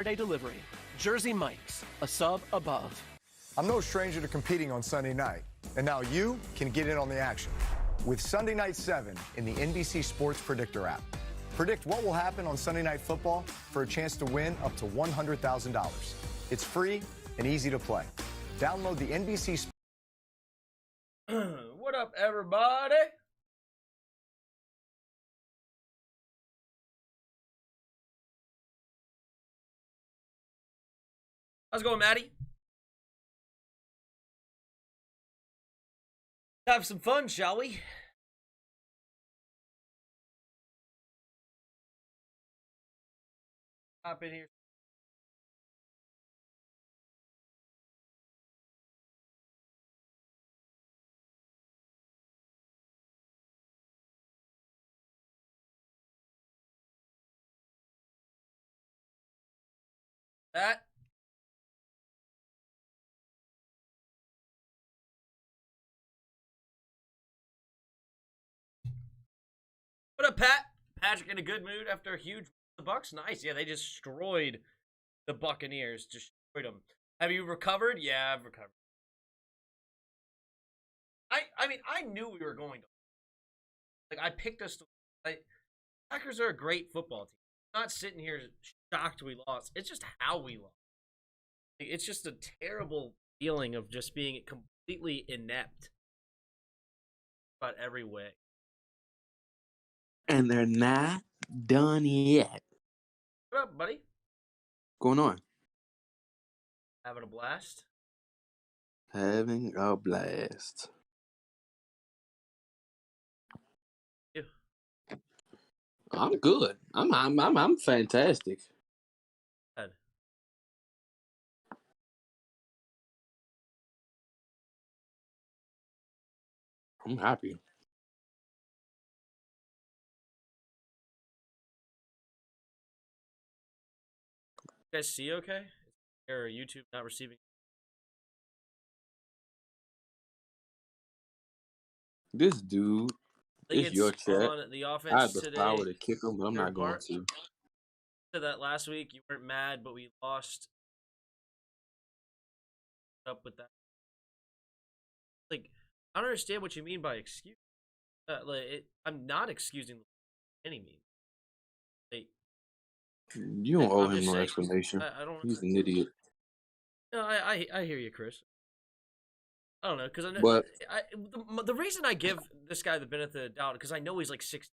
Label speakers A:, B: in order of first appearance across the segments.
A: Saturday delivery. Jersey Mike's, a sub above.
B: I'm no stranger to competing on Sunday night, and now you can get in on the action with Sunday Night 7 in the NBC Sports Predictor app. Predict what will happen on Sunday Night Football for a chance to win up to $100,000. It's free and easy to play. Download the NBC.
C: What up, everybody? How's it going, Maddie? Have some fun, shall we? Hop in here. That. What up, Pat? Patrick in a good mood after a huge the Bucks. Nice. Yeah, they destroyed the Buccaneers. Destroyed them. Have you recovered? Yeah, I've recovered. I mean, I knew we were going to. Like, I picked us to. Packers are a great football team. I'm not sitting here shocked we lost. It's just how we lost. It's just a terrible feeling of just being completely inept about every way.
D: And they're not done yet.
C: What up, buddy?
D: Going on?
C: Having a blast?
D: Having a blast.
C: Yeah.
D: I'm good. I'm fantastic.
C: Good.
D: I'm happy.
C: You guys see okay? Or YouTube not receiving?
D: This dude, it's your chat.
C: On the offense
D: I have the
C: today.
D: power to kick him, but I'm not going to.
C: Said that last week. You weren't mad, but we lost. Up with that. Like, I don't understand what you mean by excuse. I'm not excusing any means. Like,
D: You don't owe him no explanation.
C: I don't.
D: He's an idiot.
C: No, I hear you, Chris. I don't know, because I know.
D: But
C: the reason I give this guy the benefit of the doubt, because I know he's like 60.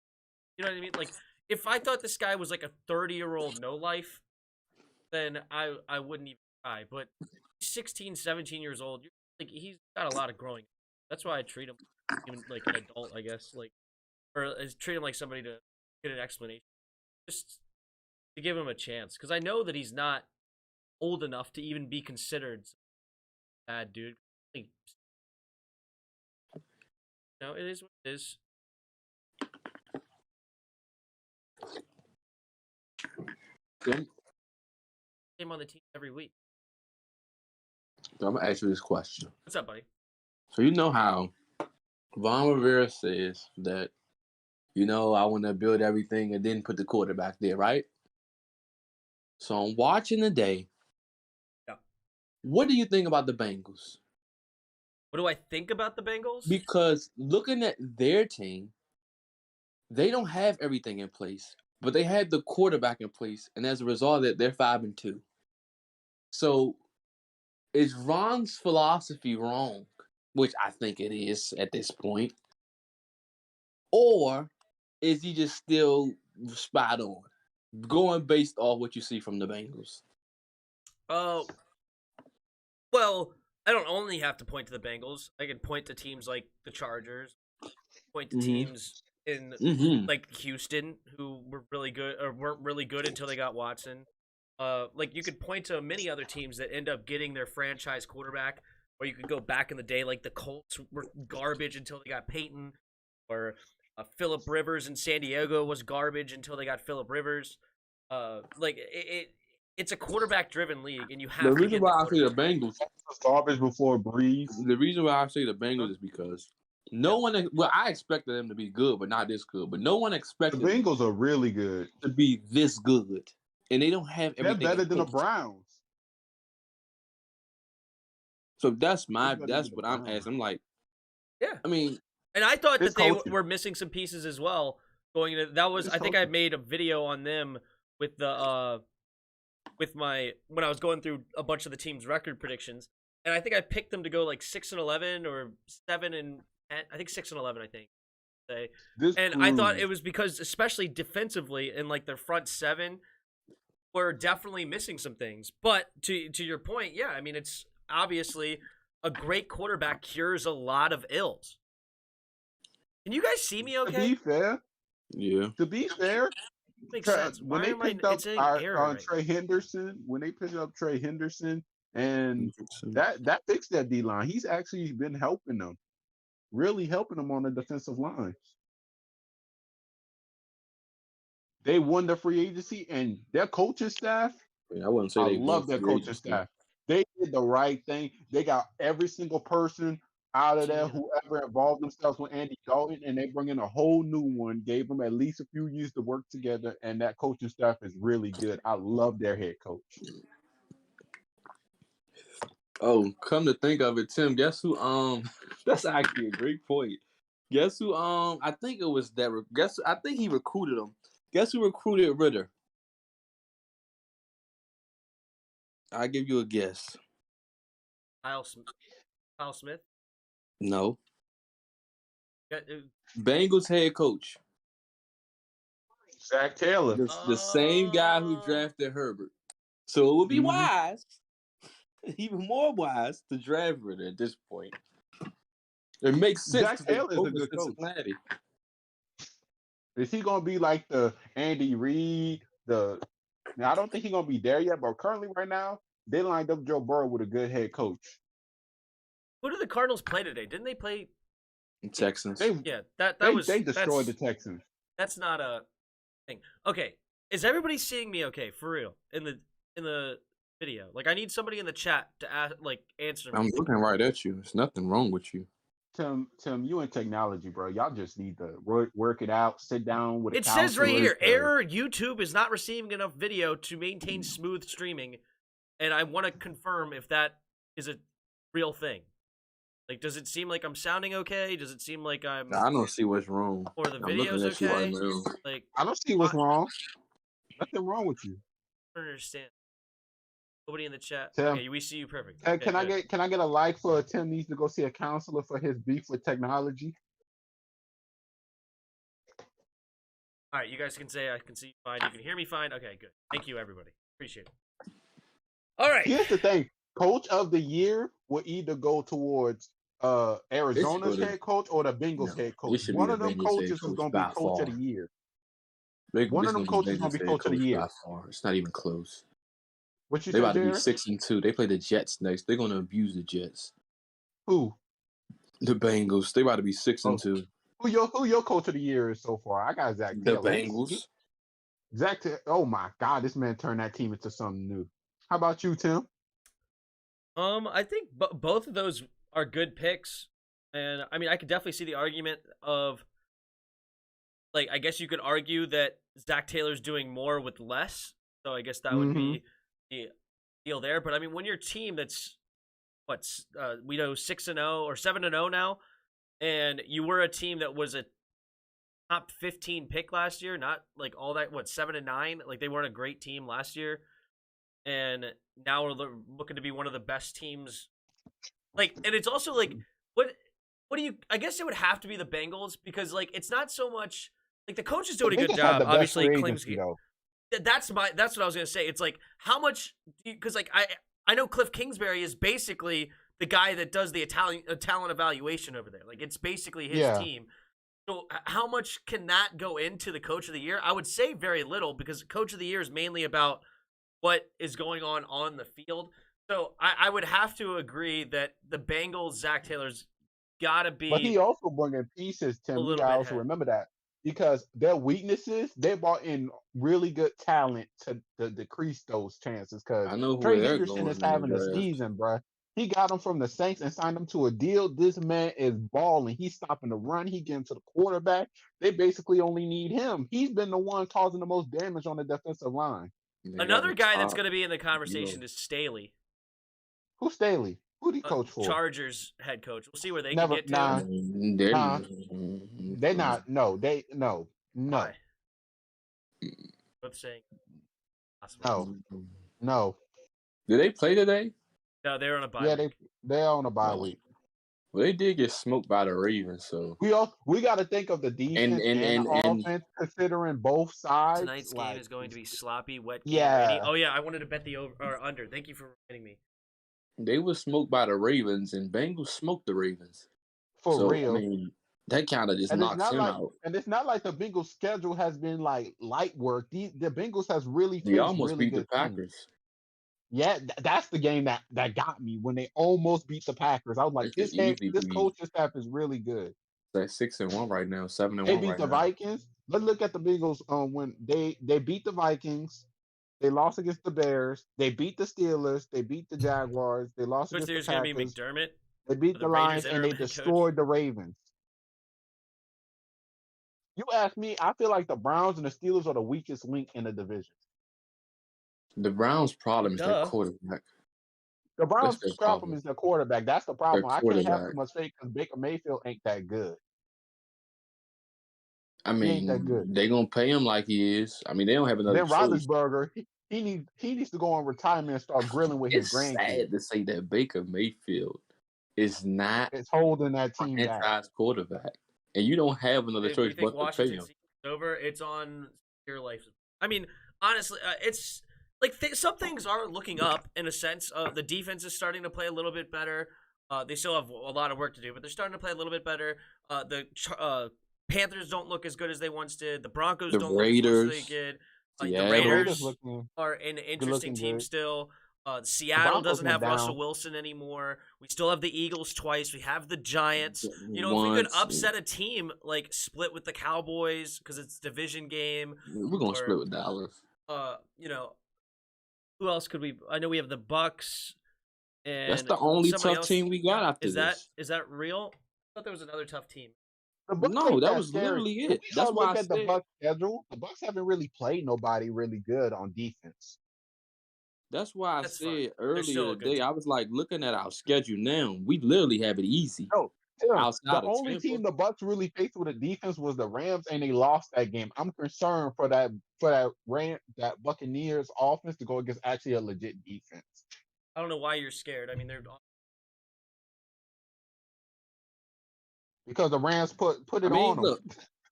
C: You know what I mean? Like, if I thought this guy was like a 30-year-old no life, then I wouldn't even try. But 16, 17 years old, like, he's got a lot of growing. That's why I treat him even like an adult, I guess, like, or treat him like somebody to get an explanation, just to give him a chance, because I know that he's not old enough to even be considered a bad dude. No, it is what it is.
D: Good.
C: Same on the team every week.
D: So I'm gonna ask you this question.
C: What's up, buddy?
D: So you know how Von Rivera says that, I want to build everything and then put the quarterback there, right? So I'm watching today.
C: Yeah.
D: What do you think about the Bengals?
C: What do I think about the Bengals?
D: Because looking at their team, they don't have everything in place, but they had the quarterback in place, and as a result of that, they're 5-2. So is Ron's philosophy wrong? Which I think it is at this point. Or is he just still spot on? Going based off what you see from the Bengals.
C: Well, I don't only have to point to the Bengals. I can point to teams like the Chargers, point to teams in like Houston who were really good or weren't really good until they got Watson. Like, you could point to many other teams that end up getting their franchise quarterback, or you could go back in the day, like the Colts were garbage until they got Peyton, or Phillip Rivers in San Diego was garbage until they got Phillip Rivers. It's a quarterback-driven league, and you have
D: the
C: to
D: reason
C: get
D: why
C: the
D: I say the Bengals
E: garbage before Breeze.
D: The reason why I say the Bengals is because I expected them to be good, but not this good. But no one expected
E: the Bengals are really good
D: to be this good and they don't have
E: They're
D: everything
E: better
D: in
E: than the
D: place.
E: Browns.
D: So that's
E: They're better than the
D: what I'm
E: Browns.
D: asking. I'm like,
C: Yeah.
D: I mean,
C: And I thought
E: It's
C: that they
E: coaching.
C: were missing some pieces as well. Going into that was
E: It's
C: I think I
E: coaching.
C: made a video on them with the with my when I was going through a bunch of the team's record predictions, and I think I picked them to go like 6-11 or 7-10. I think 6-11. I think. Say.
E: This
C: And I thought it
E: proves
C: was because, especially defensively, in like their front seven, were definitely missing some things. But to your point, yeah, I mean, it's obviously a great quarterback cures a lot of ills. Can you guys see me
E: to
C: okay?
E: be fair.
D: yeah.
E: To be fair,
C: Makes sense.
E: when
C: Why
E: they
C: am I?
E: picked up
C: It's an error. Right
E: Trey Henderson, and
D: So,
E: that fixed that D line. He's actually been helping them, really helping them on the defensive line. They won the free agency, and their coaching staff.
D: I wouldn't say
E: I
D: they won
E: love their
D: free
E: coaching
D: agency.
E: staff. They did the right thing. They got every single person out of there, whoever involved themselves with Andy Dalton, and they bring in a whole new one, gave them at least a few years to work together, and that coaching staff is really good. I love their head coach.
D: Oh, come to think of it, Tim, guess who? That's actually a great point. Guess who? I think it was that. I think he recruited him. Guess who recruited Ritter? I'll give you a guess.
C: Kyle Smith.
D: No.
C: Yeah,
D: Bengals head coach.
E: Zach Taylor.
D: The same guy who drafted Herbert. So it would be wise, even more wise, to draft Ritter at this point. It makes sense.
E: Zach Taylor is a good coach. Is he going to be like the Andy Reid? Now, I don't think he's going to be there yet, but currently right now, they lined up Joe Burrow with a good head coach.
C: Who did the Cardinals play today? Didn't they play
D: Texans?
E: They destroyed the Texans.
C: That's not a thing. Okay, is everybody seeing me okay for real in the video? Like, I need somebody in the chat to answer me.
D: I'm looking right at you. There's nothing wrong with you.
E: Tim, you in technology, bro. Y'all just need to work it out. Sit down with.
C: It says right here, error. YouTube is not receiving enough video to maintain smooth streaming, and I want to confirm if that is a real thing. Like, does it seem like I'm sounding okay? Does it seem like I'm?
D: I don't see what's wrong.
C: Or the video's okay? Like,
E: I don't see what's wrong. Nothing wrong with you.
C: I don't understand. Nobody in the chat.
E: Tim,
C: okay, we see you perfect.
E: Hey,
C: okay,
E: can I get a like for Tim needs to go see a counselor for his beef with technology?
C: All right, you guys can say I can see you fine. You can hear me fine. Okay, good. Thank you, everybody. Appreciate it. All right.
E: Here's the thing: Coach of the Year will either go towards Arizona's head coach or the Bengals head coach. One of them coaches is going to be Coach of the Year. One of them coaches is going to be Coach of the Year.
D: It's not even close.
E: What you
D: They're
E: say,
D: about to be
E: Jared?
D: 6-2. They play the Jets next. They're going to abuse the Jets.
E: Who?
D: The Bengals. They about to be 6-2.
E: Who your Coach of the Year is so far? I got Zach
D: The
E: Taylor.
D: Bengals.
E: Oh my God, this man turned that team into something new. How about you, Tim?
C: I think both of those are good picks, and I mean, I could definitely see the argument of, like, I guess you could argue that Zach Taylor's doing more with less, so I guess that would be the deal there. But I mean, when your team that's we know 6-0 or 7-0 now, and you were a team that was a top 15 pick last year, not like all that 7-9, like they weren't a great team last year, and now we're looking to be one of the best teams. Like, and it's also like, what do you? I guess it would have to be the Bengals, because like it's not so much like the coach is doing a good job. Obviously, claims. That's what I was gonna say. It's like, how much? Because like I know Cliff Kingsbury is basically the guy that does the talent evaluation over there. Like, it's basically his team. So how much can that go into the Coach of the Year? I would say very little, because Coach of the Year is mainly about what is going on the field. So I would have to agree that the Bengals, Zach Taylor's got to be.
E: But he also bringing pieces, Tim. You got to also remember that, because their weaknesses, they brought in really good talent to decrease those chances. Because Trey Henderson is having a season, bro. He got him from the Saints and signed him to a deal. This man is balling. He's stopping the run. He getting to the quarterback. They basically only need him. He's been the one causing the most damage on the defensive line.
C: Another guy that's going to be in the conversation is Staley.
E: Who's Staley? Who did he coach for?
C: Chargers head coach. We'll see where they can get to.
E: They're not. No.
C: Why? What's saying?
E: No.
D: Did they play today?
C: No, they're on a bye.
E: Yeah, they're on a bye week.
D: Well, they did get smoked by the Ravens, so
E: we got to think of the defense and offense, considering both sides.
C: Tonight's game is going to be sloppy, wet game.
E: Yeah.
C: Ready. Oh yeah, I wanted to bet the over or under. Thank you for reminding me.
D: They were smoked by the Ravens, and Bengals smoked the Ravens.
E: For real.
D: I mean, that kind of just knocks him out.
E: And it's not like the Bengals' schedule has been like light work. The Bengals has really
D: they almost
E: really
D: beat the Packers.
E: Teams. Yeah, that's the game that got me when they almost beat the Packers. I was like, this coaching staff is really good.
D: They're 6-1 right now, 7-1.
E: They beat the Vikings. Let's look at the Bengals. When they beat the Vikings, they lost against the Bears. They beat the Steelers. They beat the Jaguars. They lost against the Packers.
C: Going to be McDermott.
E: They beat the Lions and they destroyed the Ravens. You ask me, I feel like the Browns and the Steelers are the weakest link in the division.
D: The Browns' problem is their quarterback.
E: The Browns' problem is their quarterback. That's the problem. I can't have too much faith because Baker Mayfield ain't that good.
D: I mean, they're going to pay him like he is. I mean, they don't have another choice.
E: Then Roethlisberger, he needs to go on retirement and start grilling with his grandkids.
D: It's sad to say that Baker Mayfield is not
E: it's holding that team back.
D: Quarterback. And you don't have another choice but to pay him.
C: Over, it's on your life. I mean, honestly, it's like some things are looking up in a sense. The defense is starting to play a little bit better. They still have a lot of work to do, but they're starting to play a little bit better. The Panthers don't look as good as they once did. The Broncos don't look as good as they did. The Raiders are an interesting team still. Seattle doesn't have Russell Wilson anymore. We still have the Eagles twice. We have the Giants. You know, if we could upset a team, like split with the Cowboys because it's a division game.
D: We're going to split with Dallas.
C: You know, who else could we? I know we have the Bucks. And
D: that's the only tough team we got after this.
C: Is that real? I thought there was another tough team.
D: No, that was literally it. That's why I said
E: the Bucks schedule. The Bucks haven't really played nobody really good on defense.
D: That's why I said earlier today, I was like, looking at our schedule now, we literally have it easy.
E: No, the only team the Bucks really faced with a defense was the Rams, and they lost that game. I'm concerned for that Buccaneers offense to go against actually a legit defense.
C: I don't know why you're scared. I mean, they're
E: because the Rams put it on them.
D: Look,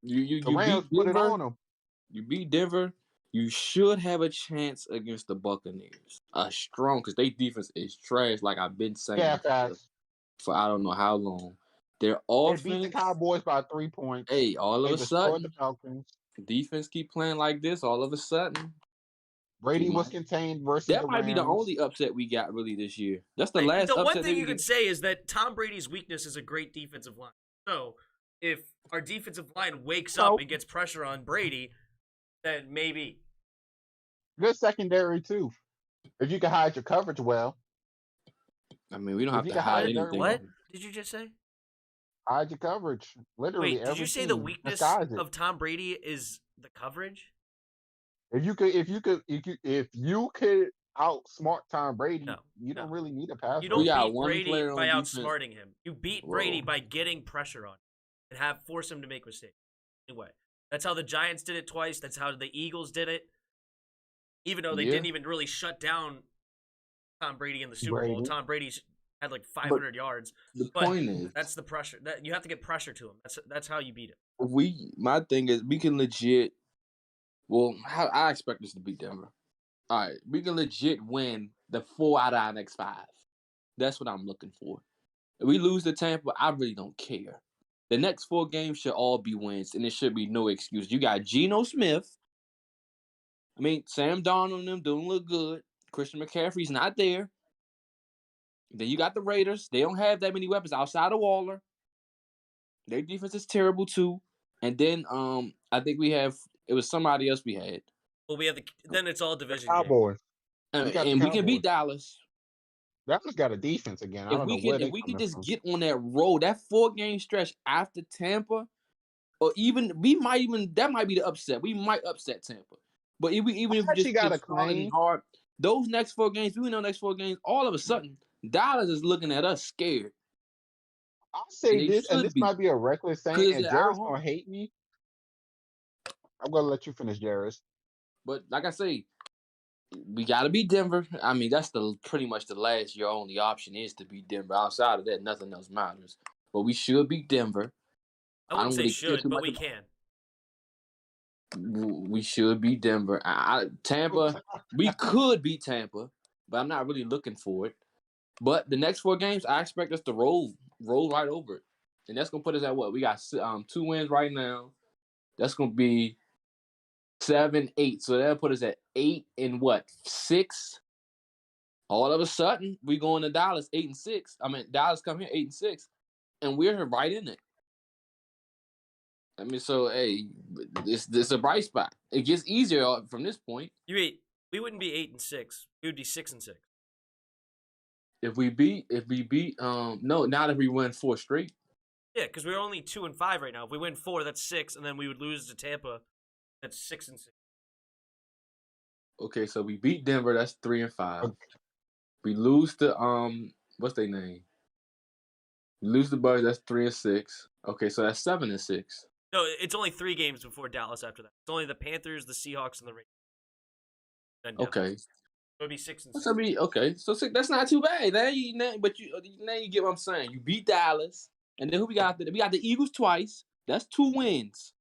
D: the Rams put it on them. You beat Denver. You should have a chance against the Buccaneers. Strong, because their defense is trash, like I've been saying for I don't know how long. Their offense.
E: They beat the Cowboys by 3 points.
D: Hey, all of a sudden, defense keep playing like this. All of a sudden,
E: Brady was contained versus
D: that might be the only upset we got really this year. That's the last.
C: The one thing you could say is that Tom Brady's weakness is a great defensive line. So if our defensive line wakes up and gets pressure on Brady, then maybe.
E: Good secondary, too. If you can hide your coverage well.
D: I mean, we don't have to hide anything.
C: What did you just say?
E: Hide your coverage. Literally.
C: Wait, did you say the weakness of Tom Brady is the coverage?
E: If you could outsmart Tom Brady, you don't really need a pass.
C: You don't beat Brady by outsmarting him. You beat Brady by getting pressure on him and force him to make mistakes. Anyway. That's how the Giants did it twice. That's how the Eagles did it. Even though they didn't even really shut down Tom Brady in the Super Bowl. Tom Brady had like 500 yards.
D: The point is,
C: that's the pressure. That you have to get pressure to him. That's how you beat him.
D: My thing is, we can legit. Well, I expect us to beat Denver. All right, we can legit win the 4 out of our next 5. That's what I'm looking for. If we lose to Tampa, I really don't care. The next 4 games should all be wins, and there should be no excuse. You got Geno Smith. I mean, Sam Darnold and them don't look good. Christian McCaffrey's not there. Then you got the Raiders. They don't have that many weapons outside of Waller. Their defense is terrible, too. And then I think it was somebody else we had.
C: Well, then it's all division
E: Cowboys.
D: And we can beat Dallas.
E: Dallas got a defense again.
D: If we can just get on that road, that 4-game stretch after Tampa, or even that might be the upset. We might upset Tampa. But even if you just got a claim hard, those next 4 games, we know next 4 games, all of a sudden, Dallas is looking at us scared.
E: I'll say this, and this might be a reckless saying, and Jared's gonna hate me. I'm gonna let you finish, Jared.
D: But like I say, we gotta beat Denver. I mean, that's pretty much the last year only option is to beat Denver. Outside of that, nothing else matters. But we should beat Denver.
C: I wouldn't say should, but we can.
D: We should beat Denver. Tampa, we could beat Tampa, but I'm not really looking for it. But the next 4 games, I expect us to roll right over it. And that's going to put us at what? We got 2 wins right now. That's going to be 7, 8. So that'll put us at 8 and what? 6. All of a sudden, we going to Dallas 8 and 6. I mean, Dallas come here 8 and 6, and we're right in it. I mean, so hey, this is a bright spot. It gets easier from this point.
C: We wouldn't be 8 and 6. We would be 6 and 6.
D: If we beat, no, not if we win 4 straight.
C: Yeah, because we're only 2 and 5 right now. If we win 4, that's 6, and then we would lose to Tampa. That's 6 and 6.
D: Okay, so we beat Denver. That's 3 and 5. Okay. We lose to what's their name? We lose the Bucks. That's 3 and 6. Okay, so that's 7 and 6.
C: No, it's only 3 games before Dallas after that. It's only the Panthers, the Seahawks, and the Rangers.
D: Okay.
C: So it'd be 6 and 6.
D: Okay, so 6, that's not too bad. Now you get what I'm saying. You beat Dallas, and then who we got? We got the Eagles twice. That's 2 wins.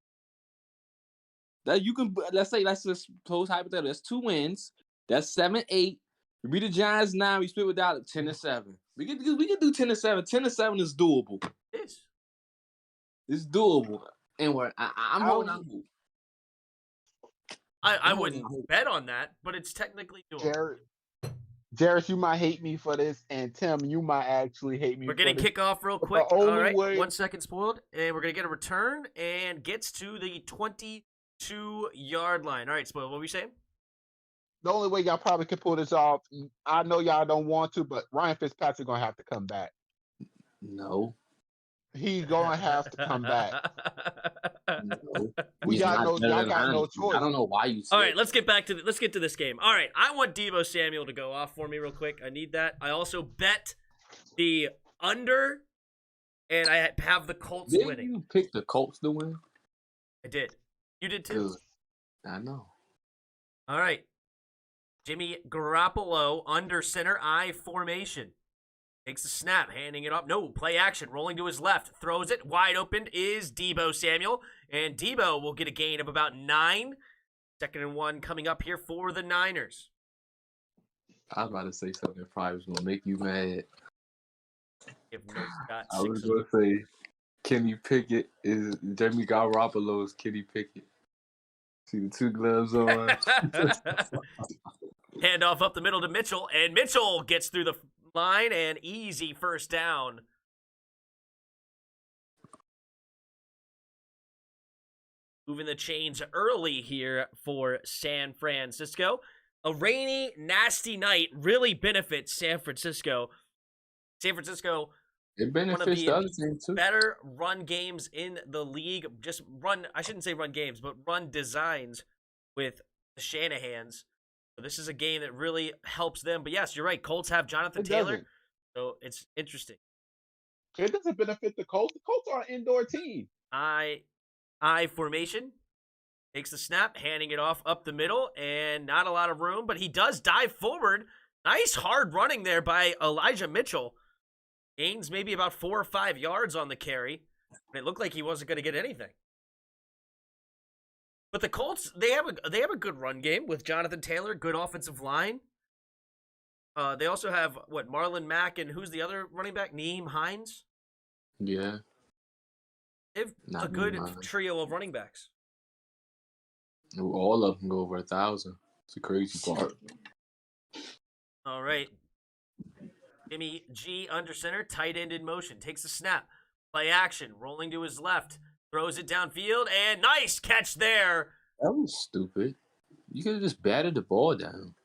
D: That you can let's just pose hypothetical. That's 2 wins. That's 7, 8. We beat the Giants 9. We split with Dallas 10 and 7. We can do 10 and 7. 10 and 7 is doable.
C: It is.
D: It's doable. And I'm holding out hope.
C: I wouldn't bet on that, but it's technically doable.
E: Jared, you might hate me for this, and Tim, you might actually hate me.
C: We're getting kickoff real quick. All right, 1 second spoiled, and we're gonna get a return and gets to the 22-yard line. All right, spoiled. What were you saying?
E: The only way y'all probably can pull this off, I know y'all don't want to, but Ryan Fitzpatrick gonna have to come back.
D: No.
E: He's gonna have to come back.
D: No.
E: Y'all got no choice.
D: I don't know why you said.
C: All right, let's get to this game. All right, I want Deebo Samuel to go off for me real quick. I need that. I also bet the under, and I have the Colts winning.
D: Didn't you pick the Colts to win?
C: I did. You did too.
D: I know.
C: All right. Jimmy Garoppolo under center I formation. Takes the snap, handing it up. No, play action, rolling to his left. Throws it. Wide open is Deebo Samuel. And Deebo will get a gain of about 9. 2nd and 1 coming up here for the Niners.
D: I was about to say something that probably was going to make you mad.
C: I
D: was going to say Kenny Pickett is Jimmy Garoppolo's Kenny Pickett. See the 2 gloves on.
C: Handoff up the middle to Mitchell, and Mitchell gets through the line and easy first down. Moving the chains early here for San Francisco. A rainy, nasty night really benefits San Francisco. San Francisco,
D: it benefits the other team too.
C: Better run games in the league. Just run, I shouldn't say run games, but run designs with the Shanahans. So this is a game that really helps them. But yes, you're right. Colts have Jonathan Taylor. So it's interesting.
E: It doesn't benefit the Colts. The Colts are an indoor team.
C: I formation. Takes the snap, handing it off up the middle, and not a lot of room, but he does dive forward. Nice hard running there by Elijah Mitchell. Gains maybe about 4 or 5 yards on the carry. It looked like he wasn't going to get anything. But the Colts, they have a good run game with Jonathan Taylor, good offensive line. They also have, Marlon Mack, and who's the other running back? Nyheim Hines?
D: Yeah.
C: They have a good trio of running backs.
D: All of them go over 1,000. It's a crazy part.
C: All right. Jimmy G under center, tight end in motion. Takes the snap. Play action, rolling to his left. Throws it downfield, and nice catch there.
D: That was stupid. You could have just batted the ball down.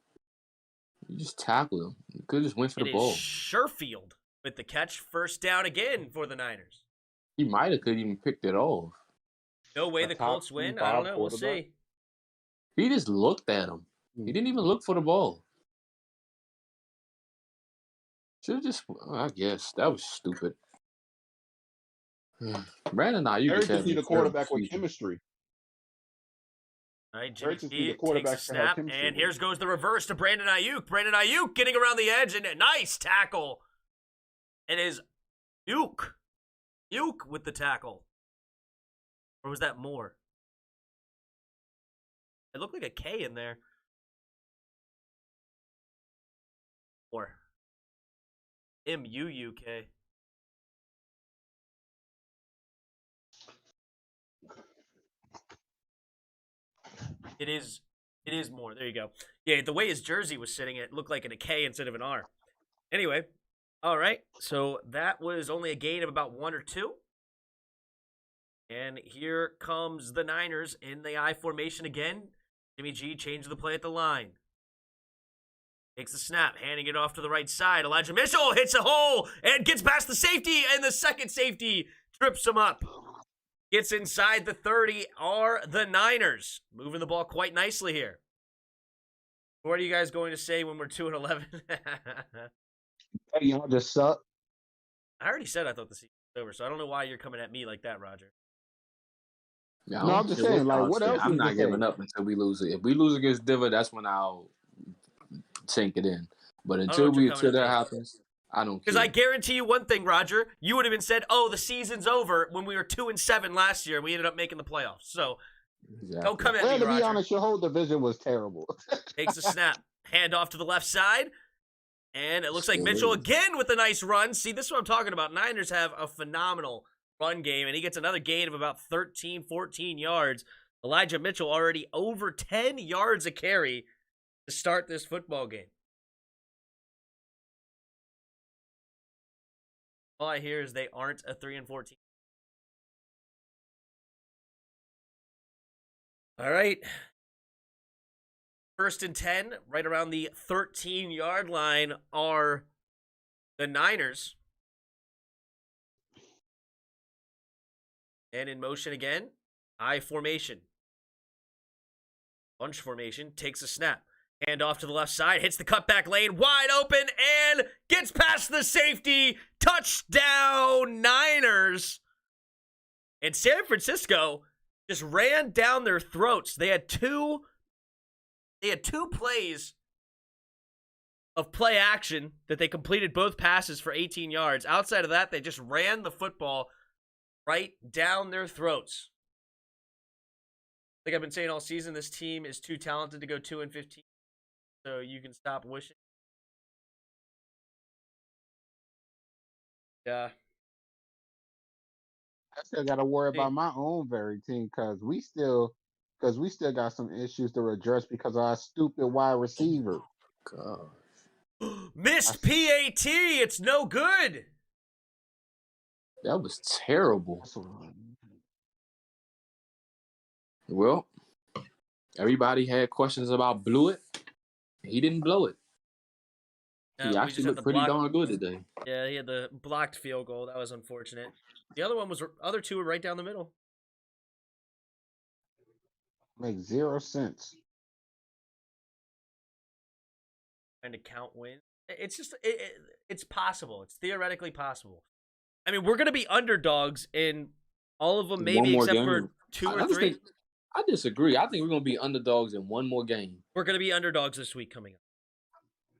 D: You just tackled him. You could have just went for the ball.
C: Sherfield with the catch. First down again for the Niners.
D: He might have could even picked it off.
C: No way the Colts win. I don't know. We'll see.
D: He just looked at him. He didn't even look for the ball. Should have just. I guess that was stupid. Brandon Ayuk
E: Eric
D: is
E: just
D: having
E: need
D: a
E: a quarterback
D: terrible
E: with
D: season.
E: chemistry.
C: All right, Jimmy
E: Eric just need
C: G
E: a
C: takes a
E: quarterback to have
C: snap,
E: chemistry
C: and
E: with.
C: here's goes the reverse to Brandon Ayuk. Brandon Ayuk getting around the edge, and a nice tackle. It is Ayuk. Ayuk with the tackle. Or was that more? It looked like a K in there. Or M-U-U-K. It is more. There you go. Yeah, the way his jersey was sitting, it looked like a K instead of an R. Anyway, all right. So that was only a gain of about 1 or 2. And here comes the Niners in the I formation again. Jimmy G changed the play at the line. Takes the snap, handing it off to the right side. Elijah Mitchell hits a hole and gets past the safety, and the second safety trips him up. Gets inside the 30 are the Niners. Moving the ball quite nicely here. What are you guys going to say when we're 2-11?
E: Hey, y'all just suck.
C: I already said I thought the season was over, so I don't know why you're coming at me like that, Roger.
D: Yeah,
E: No, I'm just saying, like, what else?
D: I'm not giving up until we lose it. If we lose against Denver, that's when I'll sink it in. But until that happens, I don't care.
C: Because I guarantee you one thing, Roger. You would have been said, "Oh, the season's over" when we were 2-7 last year. We ended up making the playoffs. So don't come at me,
E: to
C: Roger.
E: be honest, your whole division was terrible.
C: Takes a snap, hand off to the left side, and it looks like Mitchell again with a nice run. See, this is what I'm talking about. Niners have a phenomenal run game, and he gets another gain of about 13, 14 yards. Elijah Mitchell already over 10 yards a carry to start this football game. All I hear is they aren't a 3-14. All right. 1st and 10, right around the 13-yard line are the Niners. And in motion again, I formation. Bunch formation, takes a snap. Hand off to the left side, hits the cutback lane, wide open, and gets past the safety. Touchdown, Niners. And San Francisco just ran down their throats. They had two plays of play action that they completed both passes for 18 yards. Outside of that, they just ran the football right down their throats. Like I've been saying all season, this team is too talented to go 2-15. So you can stop wishing. Yeah.
E: I still got to worry about my own very team because we still got some issues to address because of our stupid wide receiver.
D: Gosh.
C: Missed PAT. It's no good.
D: That was terrible. Well, everybody had questions about Blewett. He didn't blow it. He actually looked pretty darn good today.
C: Yeah, he had the blocked field goal. That was unfortunate. The other two were right down the middle.
E: Makes 0 sense.
C: Trying to count wins. It's just it's possible. It's theoretically possible. I mean, we're gonna be underdogs in all of them, maybe except for 2 or 3.
D: I disagree. I think we're gonna be underdogs in one more game.
C: We're gonna be underdogs this week coming up.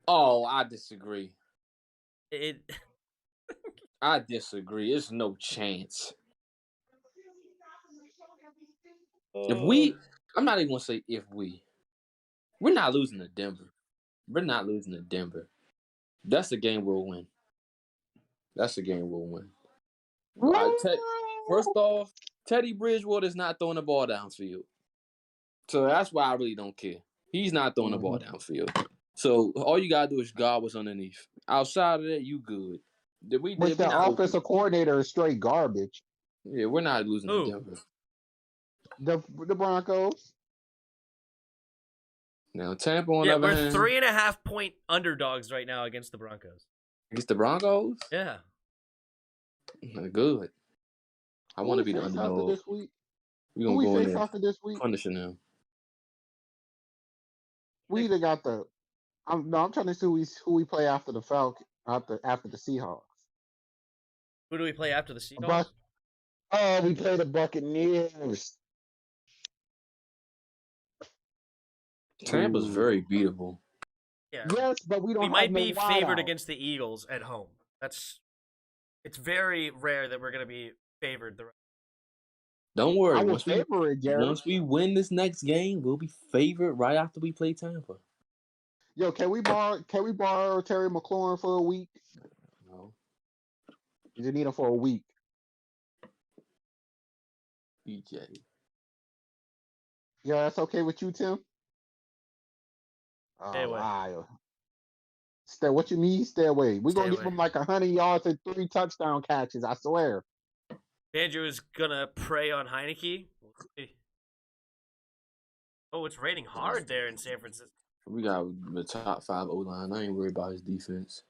D: Oh, I disagree.
C: I
D: disagree. There's no chance. I'm not even gonna say if we're not losing to Denver. We're not losing to Denver. That's a game we'll win. First off, Teddy Bridgewater's not throwing the ball downfield. So that's why I really don't care. He's not throwing the ball downfield. So all you gotta do is guard what's underneath. Outside of that, you good.
E: But the offensive coordinator is straight garbage.
D: Yeah, we're not losing to Denver.
E: The Broncos.
D: Now Tampa on the other hand,
C: we're 3.5-point underdogs right now against the Broncos.
D: Against the Broncos?
C: Yeah.
D: Good. I want to be the underdog.
E: This week?
D: We're gonna go in there
E: this week?
D: punishing them.
E: We either got the. I'm trying to see who we play after the Falcons, after the Seahawks.
C: Who do we play after the Seahawks?
E: We play the Buccaneers.
D: Tampa's very beatable.
C: Yeah.
E: Yes, but we
C: might be favored against the Eagles at home. It's very rare that we're going to be favored.
D: Don't worry.
E: Once
D: we win this next game, we'll be favored right after we play Tampa.
E: Yo, can we borrow Terry McLaurin for a week?
D: No.
E: You just need him for a week.
D: BJ.
E: Yeah, that's okay with you, Tim?
C: Stay away.
E: What you mean, stay away? We're going to give him like 100 yards and 3 touchdown catches, I swear.
C: Andrew is going to prey on Heineke. Oh, it's raining hard there in San Francisco.
D: We got the top 5 O-line. I ain't worried about his defense.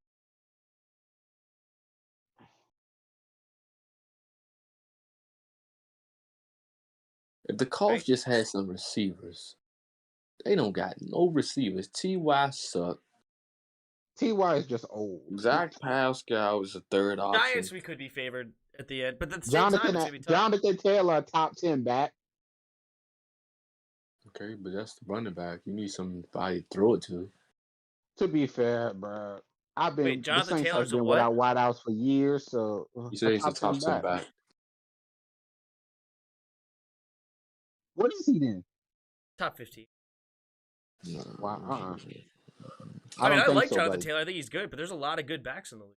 D: If the Colts just had some receivers, they don't got no receivers. T.Y. suck.
E: T.Y. is just old.
D: Zach Pascal is a third option.
C: Giants, we could be favored at the end, but at the same time, it's going to be tough.
E: Jonathan Taylor, top 10 back.
D: Okay, but that's the running back. You need somebody to throw it to.
E: To be fair, bro,
C: Jonathan Taylor's been
E: without wideouts for years, so
D: you say he's a top 10 back.
E: What is he then?
C: Top 15.
E: Wow.
C: I like Jonathan Taylor. I think he's good, but there's a lot of good backs in the league.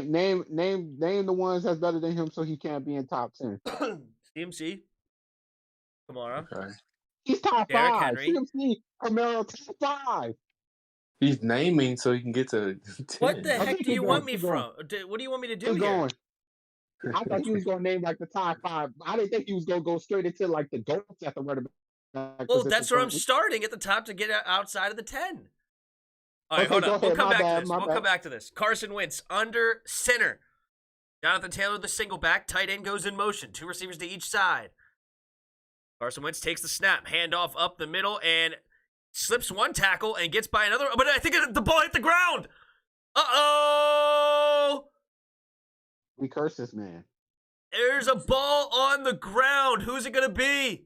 E: Name the ones that's better than him, so he can't be in top 10.
C: CMC, Kamara.
D: Okay.
E: He's top
C: Derrick
E: 5.
C: Henry.
E: CMC, Kamara, top 5.
D: He's naming so he can get to 10.
C: What the heck do you want me from? What do you want me to do here?
E: I thought he was going to name like the top 5. I didn't think he was going to go straight into like the goats at the running back.
C: Well, that's where I'm starting at the top to get outside of the 10. All right, hold on. We'll come back to this. Carson Wentz under center. Jonathan Taylor, the single back. Tight end goes in motion. 2 receivers to each side. Carson Wentz takes the snap. Handoff up the middle and slips one tackle and gets by another. But I think the ball hit the ground. Uh-oh.
E: We curse this man.
C: There's a ball on the ground. Who's it going to be?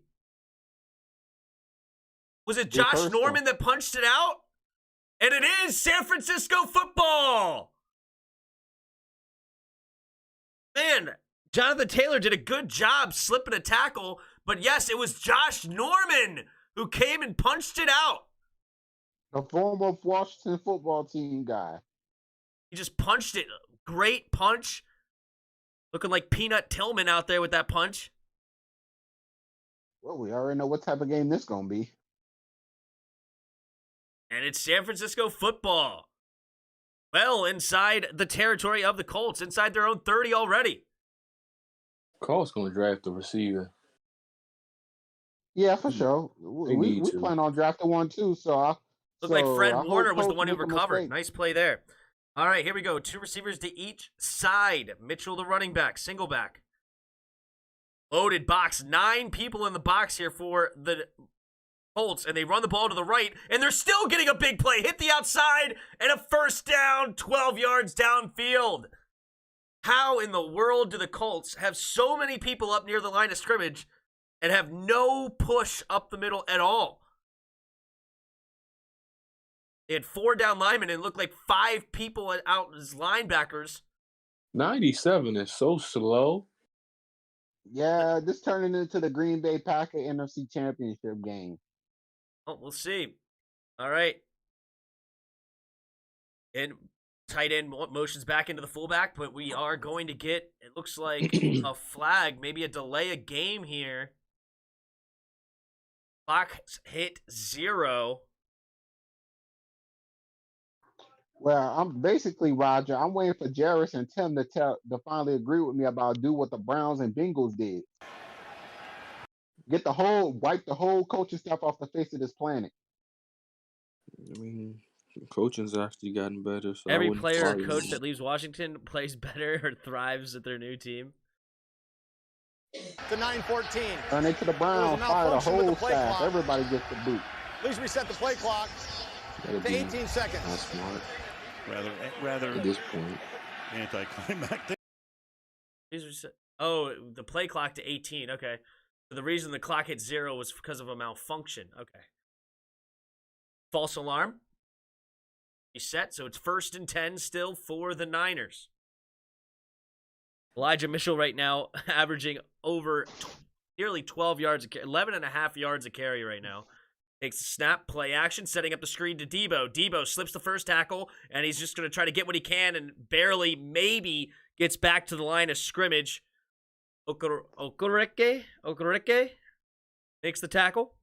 C: Was it Josh Norman that punched it out? And it is San Francisco football. Man, Jonathan Taylor did a good job slipping a tackle, but yes, it was Josh Norman who came and punched it out.
E: The former Washington football team guy.
C: He just punched it. Great punch. Looking like Peanut Tillman out there with that punch.
E: Well, we already know what type of game this is going to be.
C: And it's San Francisco football. Well, inside the territory of the Colts, inside their own 30 already.
D: Colts going to draft the receiver.
E: Yeah, for sure. We plan on drafting one too.
C: Looked like Fred Warner was the one who recovered. Nice play there. All right, here we go. 2 receivers to each side. Mitchell, the running back, single back. Loaded box. 9 people in the box here for the Colts, and they run the ball to the right, and they're still getting a big play. Hit the outside, and a first down, 12 yards downfield. How in the world do the Colts have so many people up near the line of scrimmage and have no push up the middle at all? They had 4 down linemen and looked like 5 people out as linebackers.
D: 97 is so slow.
E: Yeah, this turning into the Green Bay Packers NFC Championship game.
C: Oh, we'll see. All right. And tight end motions back into the fullback, but we are going to get, it looks like, a flag, maybe a delay of game here. Clock hit 0.
E: Well, I'm basically, Roger, I'm waiting for Jarris and Tim to finally agree with me about do what the Browns and Bengals did. Wipe the whole coaching stuff off the face of this planet.
D: I mean, coaching's actually gotten better. So
C: every player or coach that leaves Washington plays better or thrives at their new team.
B: The 9-14.
E: Turn it to the Browns, fire the whole staff. Everybody gets the boot.
B: Please reset the play clock to 18 seconds.
D: Not smart.
F: Rather
D: at this point.
F: Anticlimactic.
C: Oh, the play clock to 18. Okay. So the reason the clock hit 0 was because of a malfunction. Okay. False alarm. Reset. So it's 1st and 10 still for the Niners. Elijah Mitchell right now averaging over nearly 12 yards, 11 and a half yards a carry right now. Takes the snap, play action, setting up the screen to Debo. Debo slips the first tackle, and he's just going to try to get what he can and barely, maybe, gets back to the line of scrimmage. Okereke makes the tackle.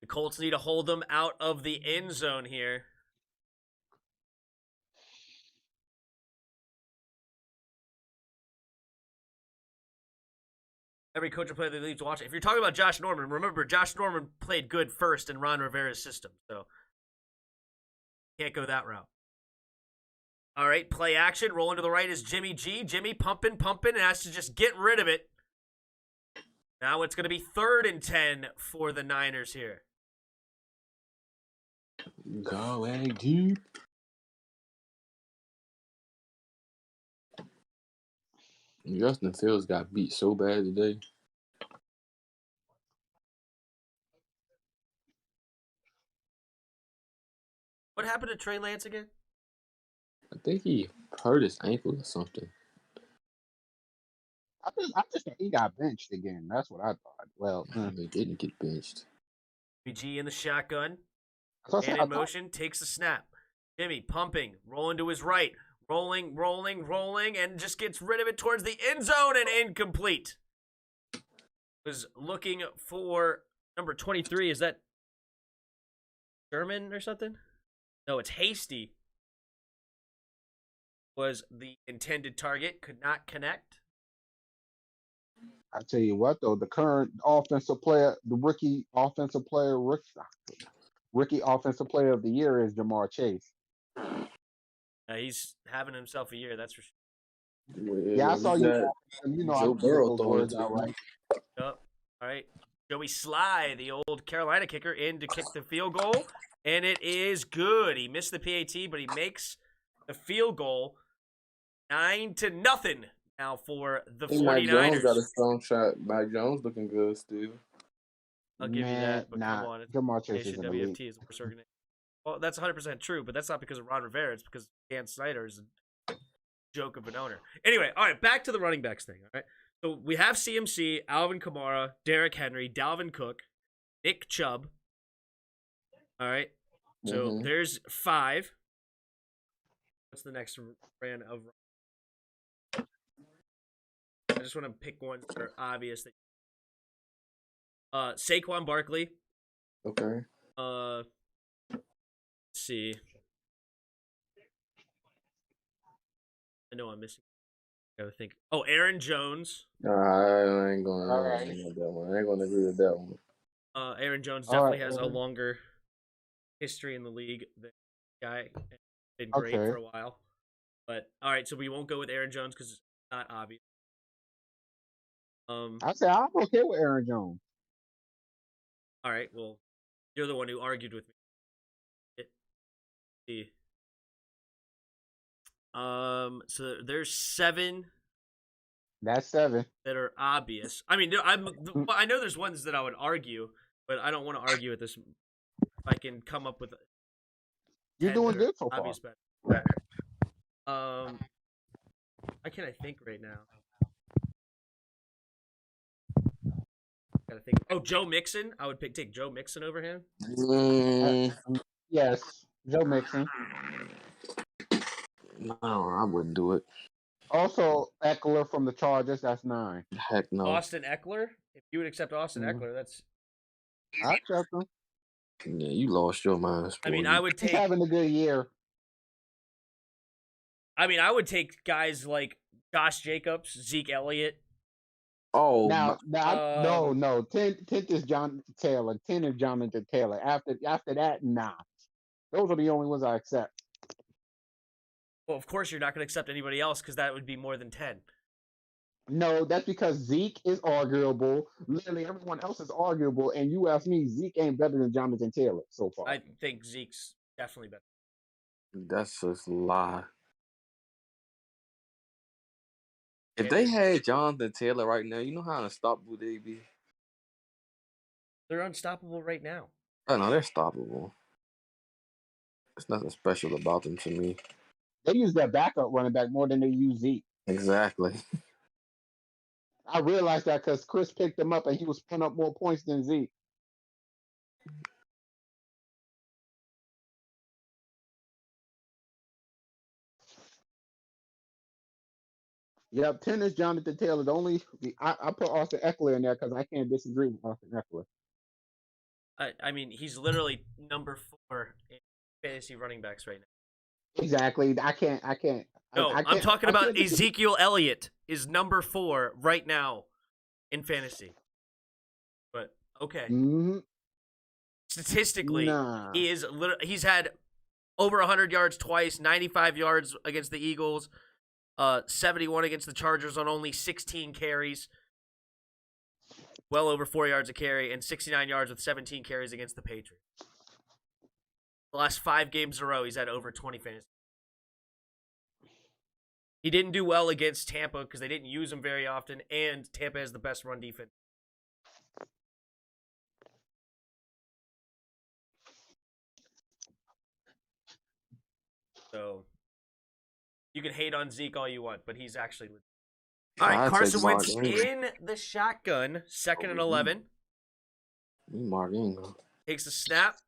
C: The Colts need to hold them out of the end zone here. Every coach or player that leaves watching. If you're talking about Josh Norman, remember Josh Norman played good first in Ron Rivera's system, so can't go that route. All right, play action. Rolling to the right is Jimmy G. Jimmy pumping, and has to just get rid of it. Now it's going to be 3rd and 10 for the Niners here.
D: Going deep. Justin Fields got beat so bad today.
C: What happened to Trey Lance again?
D: I think he hurt his ankle or something.
E: I just think he got benched again. That's what I thought. Well,
D: he didn't get benched.
C: BG in the shotgun. And in motion, takes the snap. Jimmy pumping, rolling to his right. Rolling, and just gets rid of it towards the end zone and incomplete. Was looking for number 23. Is that Sherman or something? No, it's Hasty. Was the intended target. Could not connect.
E: I tell you what, though, the current offensive player, the rookie offensive player of the year is Jamar Chase.
C: He's having himself a year, that's for sure.
E: Yeah, I saw you. You know,
D: Joe Burrow
E: those words out right.
C: Yep. All right. Joey Sly, the old Carolina kicker, in to kick the field goal, and it is good. He missed the PAT, but he makes the field goal. 9-0 now for the 49ers.
D: Mike Jones got a strong shot. Mike Jones looking good still.
C: I'll give you that, but come on.
E: Jamar Chase is
C: WFT is the worst organization. Well, that's 100% true, but that's not because of Ron Rivera. It's because Dan Snyder is a joke of an owner. Anyway, all right, back to the running backs thing, all right? So we have CMC, Alvin Kamara, Derrick Henry, Dalvin Cook, Nick Chubb. All right? So there's 5. What's the next brand of? I just want to pick ones that are obvious. Saquon Barkley.
D: Okay.
C: Let's see. I know I'm missing. I gotta think. Oh, Aaron Jones.
D: I ain't going to agree with that one.
C: Aaron Jones definitely has a longer history in the league than the guy. Been great for a while. But all right, so we won't go with Aaron Jones because it's not obvious.
E: I said I'm okay with Aaron Jones.
C: All right, well, you're the one who argued with me. So there's 7.
E: That's 7
C: that are obvious. I mean, I know there's ones that I would argue, but I don't want to argue with this. If I can come up with,
E: you're doing good so far.
C: Obvious bet. How can I think right now? Gotta think. Oh, Joe Mixon. I would take Joe Mixon over him.
E: Yes, Joe Mixon.
D: No, I wouldn't do it.
E: Also, Eckler from the Chargers. That's 9.
D: Heck no.
C: Austin Eckler. If you would accept Austin Eckler, that's.
E: I accept him.
D: Yeah, you lost your mind.
C: I mean, I would take.
E: He's having a good year.
C: I mean, I would take guys like Josh Jacobs, Zeke Elliott.
D: Oh,
E: no. 10th is Jonathan Taylor. 10 is Jonathan Taylor. After that, nah. Those are the only ones I accept.
C: Well, of course you're not going to accept anybody else because that would be more than 10.
E: No, that's because Zeke is arguable. Literally everyone else is arguable, and you ask me, Zeke ain't better than Jonathan Taylor so far.
C: I think Zeke's definitely better.
D: That's just a lie. If they had Jonathan Taylor right now, you know how unstoppable they'd be?
C: They're unstoppable right now.
D: Oh, no, they're stoppable. There's nothing special about them to me.
E: They use their backup running back more than they use Zeke.
D: Exactly.
E: I realized that because Chris picked him up and he was putting up more points than Zeke. Yep, 10 is Jonathan Taylor. I put Austin Eckler in there because I can't disagree with Austin Eckler.
C: I mean, he's literally number 4 in fantasy running backs right now.
E: Exactly. I can't.
C: No, I'm talking about Ezekiel Elliott is number 4 right now in fantasy. But okay, statistically, he's had over 100 yards twice, 95 yards against the Eagles, 71 against the Chargers on only 16 carries, well over 4 yards a carry, and 69 yards with 17 carries against the Patriots. The last 5 games in a row, he's had over 20 fantasy. He didn't do well against Tampa because they didn't use him very often, and Tampa has the best run defense. So you can hate on Zeke all you want, but he's actually legit. All right, Carson Wentz in the shotgun, 2nd and 11.
D: Mark Ingram
C: takes the snap,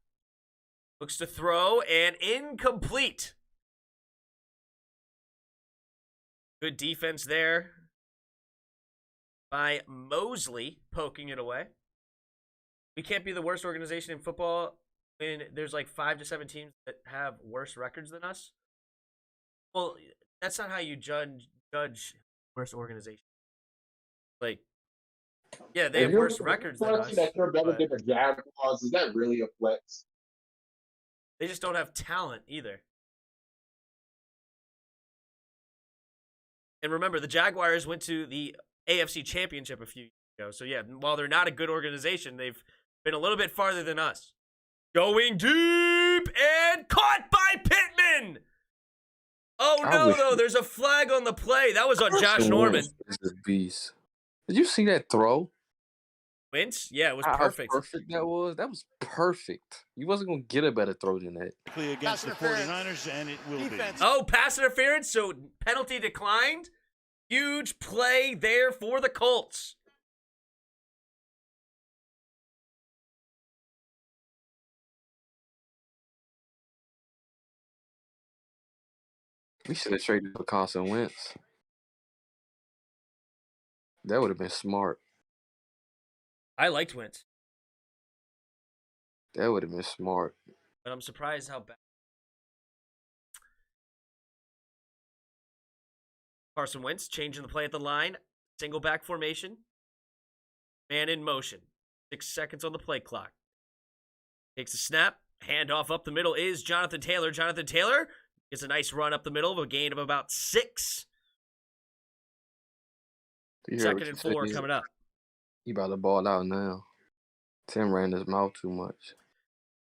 C: looks to throw, and incomplete. Good defense there by Mosley, poking it away. We can't be the worst organization in football when there's like 5 to 7 teams that have worse records than us. Well, that's not how you judge worst organization. Like, yeah, they have worse records than us.
E: That they're better than the Jaguars. Is that really a flex?
C: They just don't have talent either. And remember, the Jaguars went to the AFC Championship a few years ago. So, yeah, while they're not a good organization, they've been a little bit farther than us. Going deep and caught by Pittman. Oh, no, though. There's a flag on the play. That was on Josh Norman.
D: Is a beast. Did you see that throw?
C: Wentz? Yeah, it was perfect.
D: How perfect that was? That was perfect. You wasn't going to get a better throw than that.
F: Against the 49ers, and it will be.
C: Oh, pass interference, so penalty declined. Huge play there for the Colts.
D: We should have traded for Carson Wentz. That would have been smart.
C: I liked Wentz.
D: That would have been smart.
C: But I'm surprised how bad. Carson Wentz changing the play at the line. Single back formation. Man in motion. 6 seconds on the play clock. Takes a snap. Handoff up the middle is Jonathan Taylor. Jonathan Taylor gets a nice run up the middle of a gain of about 6. 2nd and 4 coming up.
D: He about to ball out now. Tim ran his mouth too much.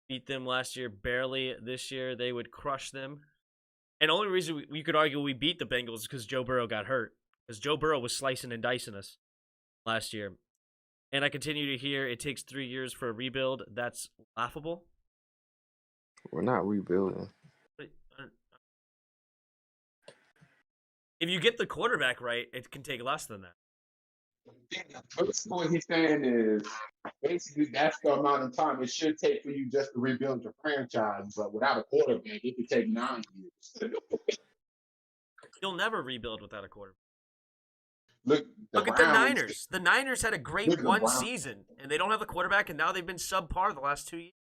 C: Beat them last year barely. This year they would crush them. And the only reason we could argue we beat the Bengals is because Joe Burrow got hurt. Because Joe Burrow was slicing and dicing us last year. And I continue to hear it takes 3 years for a rebuild. That's laughable.
D: We're not rebuilding.
C: If you get the quarterback right, it can take less than that.
E: First point he's saying is basically that's the amount of time it should take for you just to rebuild your franchise. But without a quarterback, it could take 9 years.
C: You'll never rebuild without a quarterback.
E: Look
C: at the Niners. The Niners had a great one season, and they don't have a quarterback, and now they've been subpar the last 2 years.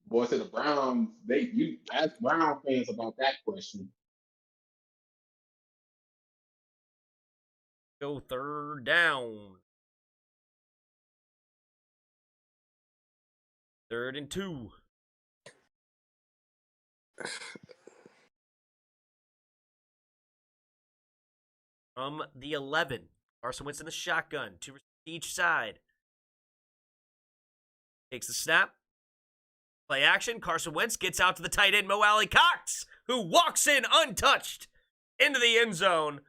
E: Boy, to the Browns, you ask Brown fans about that question.
C: Go 3rd down. 3rd and 2. From the 11, Carson Wentz in the shotgun, 2 receivers each side. Takes the snap. Play action. Carson Wentz gets out to the tight end, Mo Alley-Cox, who walks in untouched into the end zone.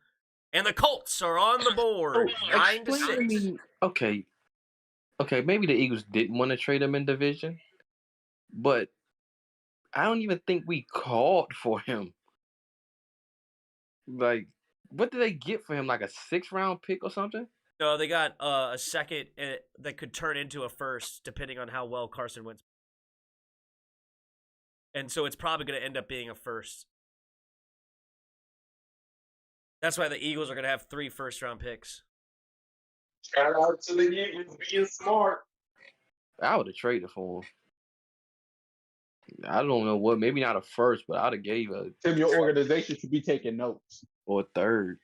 C: And the Colts are on the board, 9-6.
D: Okay, maybe the Eagles didn't want to trade him in division, but I don't even think we called for him. Like, what did they get for him? Like a 6th-round pick or something?
C: No, they got a second that could turn into a first, depending on how well Carson Wentz. And so it's probably going to end up being a first. That's why the Eagles are going to have 3 first-round picks.
E: Shout out to the Eagles being smart.
D: I would have traded for him. I don't know what. Maybe not a first, but I'd have gave a.
E: Tim, your organization should be taking notes.
D: Or a 3rd.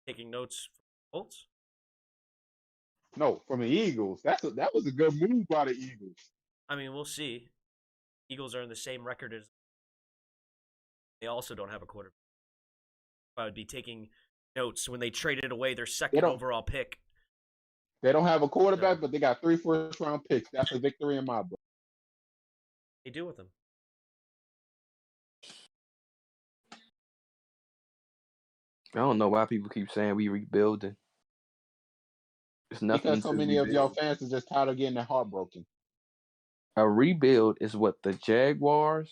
C: Taking notes from Colts?
E: No, from the Eagles. That was a good move by the Eagles.
C: I mean, we'll see. Eagles are in the same record as. They also don't have a quarterback. I would be taking notes when they traded away their 2nd overall pick.
E: They don't have a quarterback, but they got 3 first-round picks. That's a victory in my book.
C: They do with them.
D: I don't know why people keep saying we rebuilding. It's nothing.
E: Because so many of y'all fans are just tired of getting their heart broken.
D: A rebuild is what the Jaguars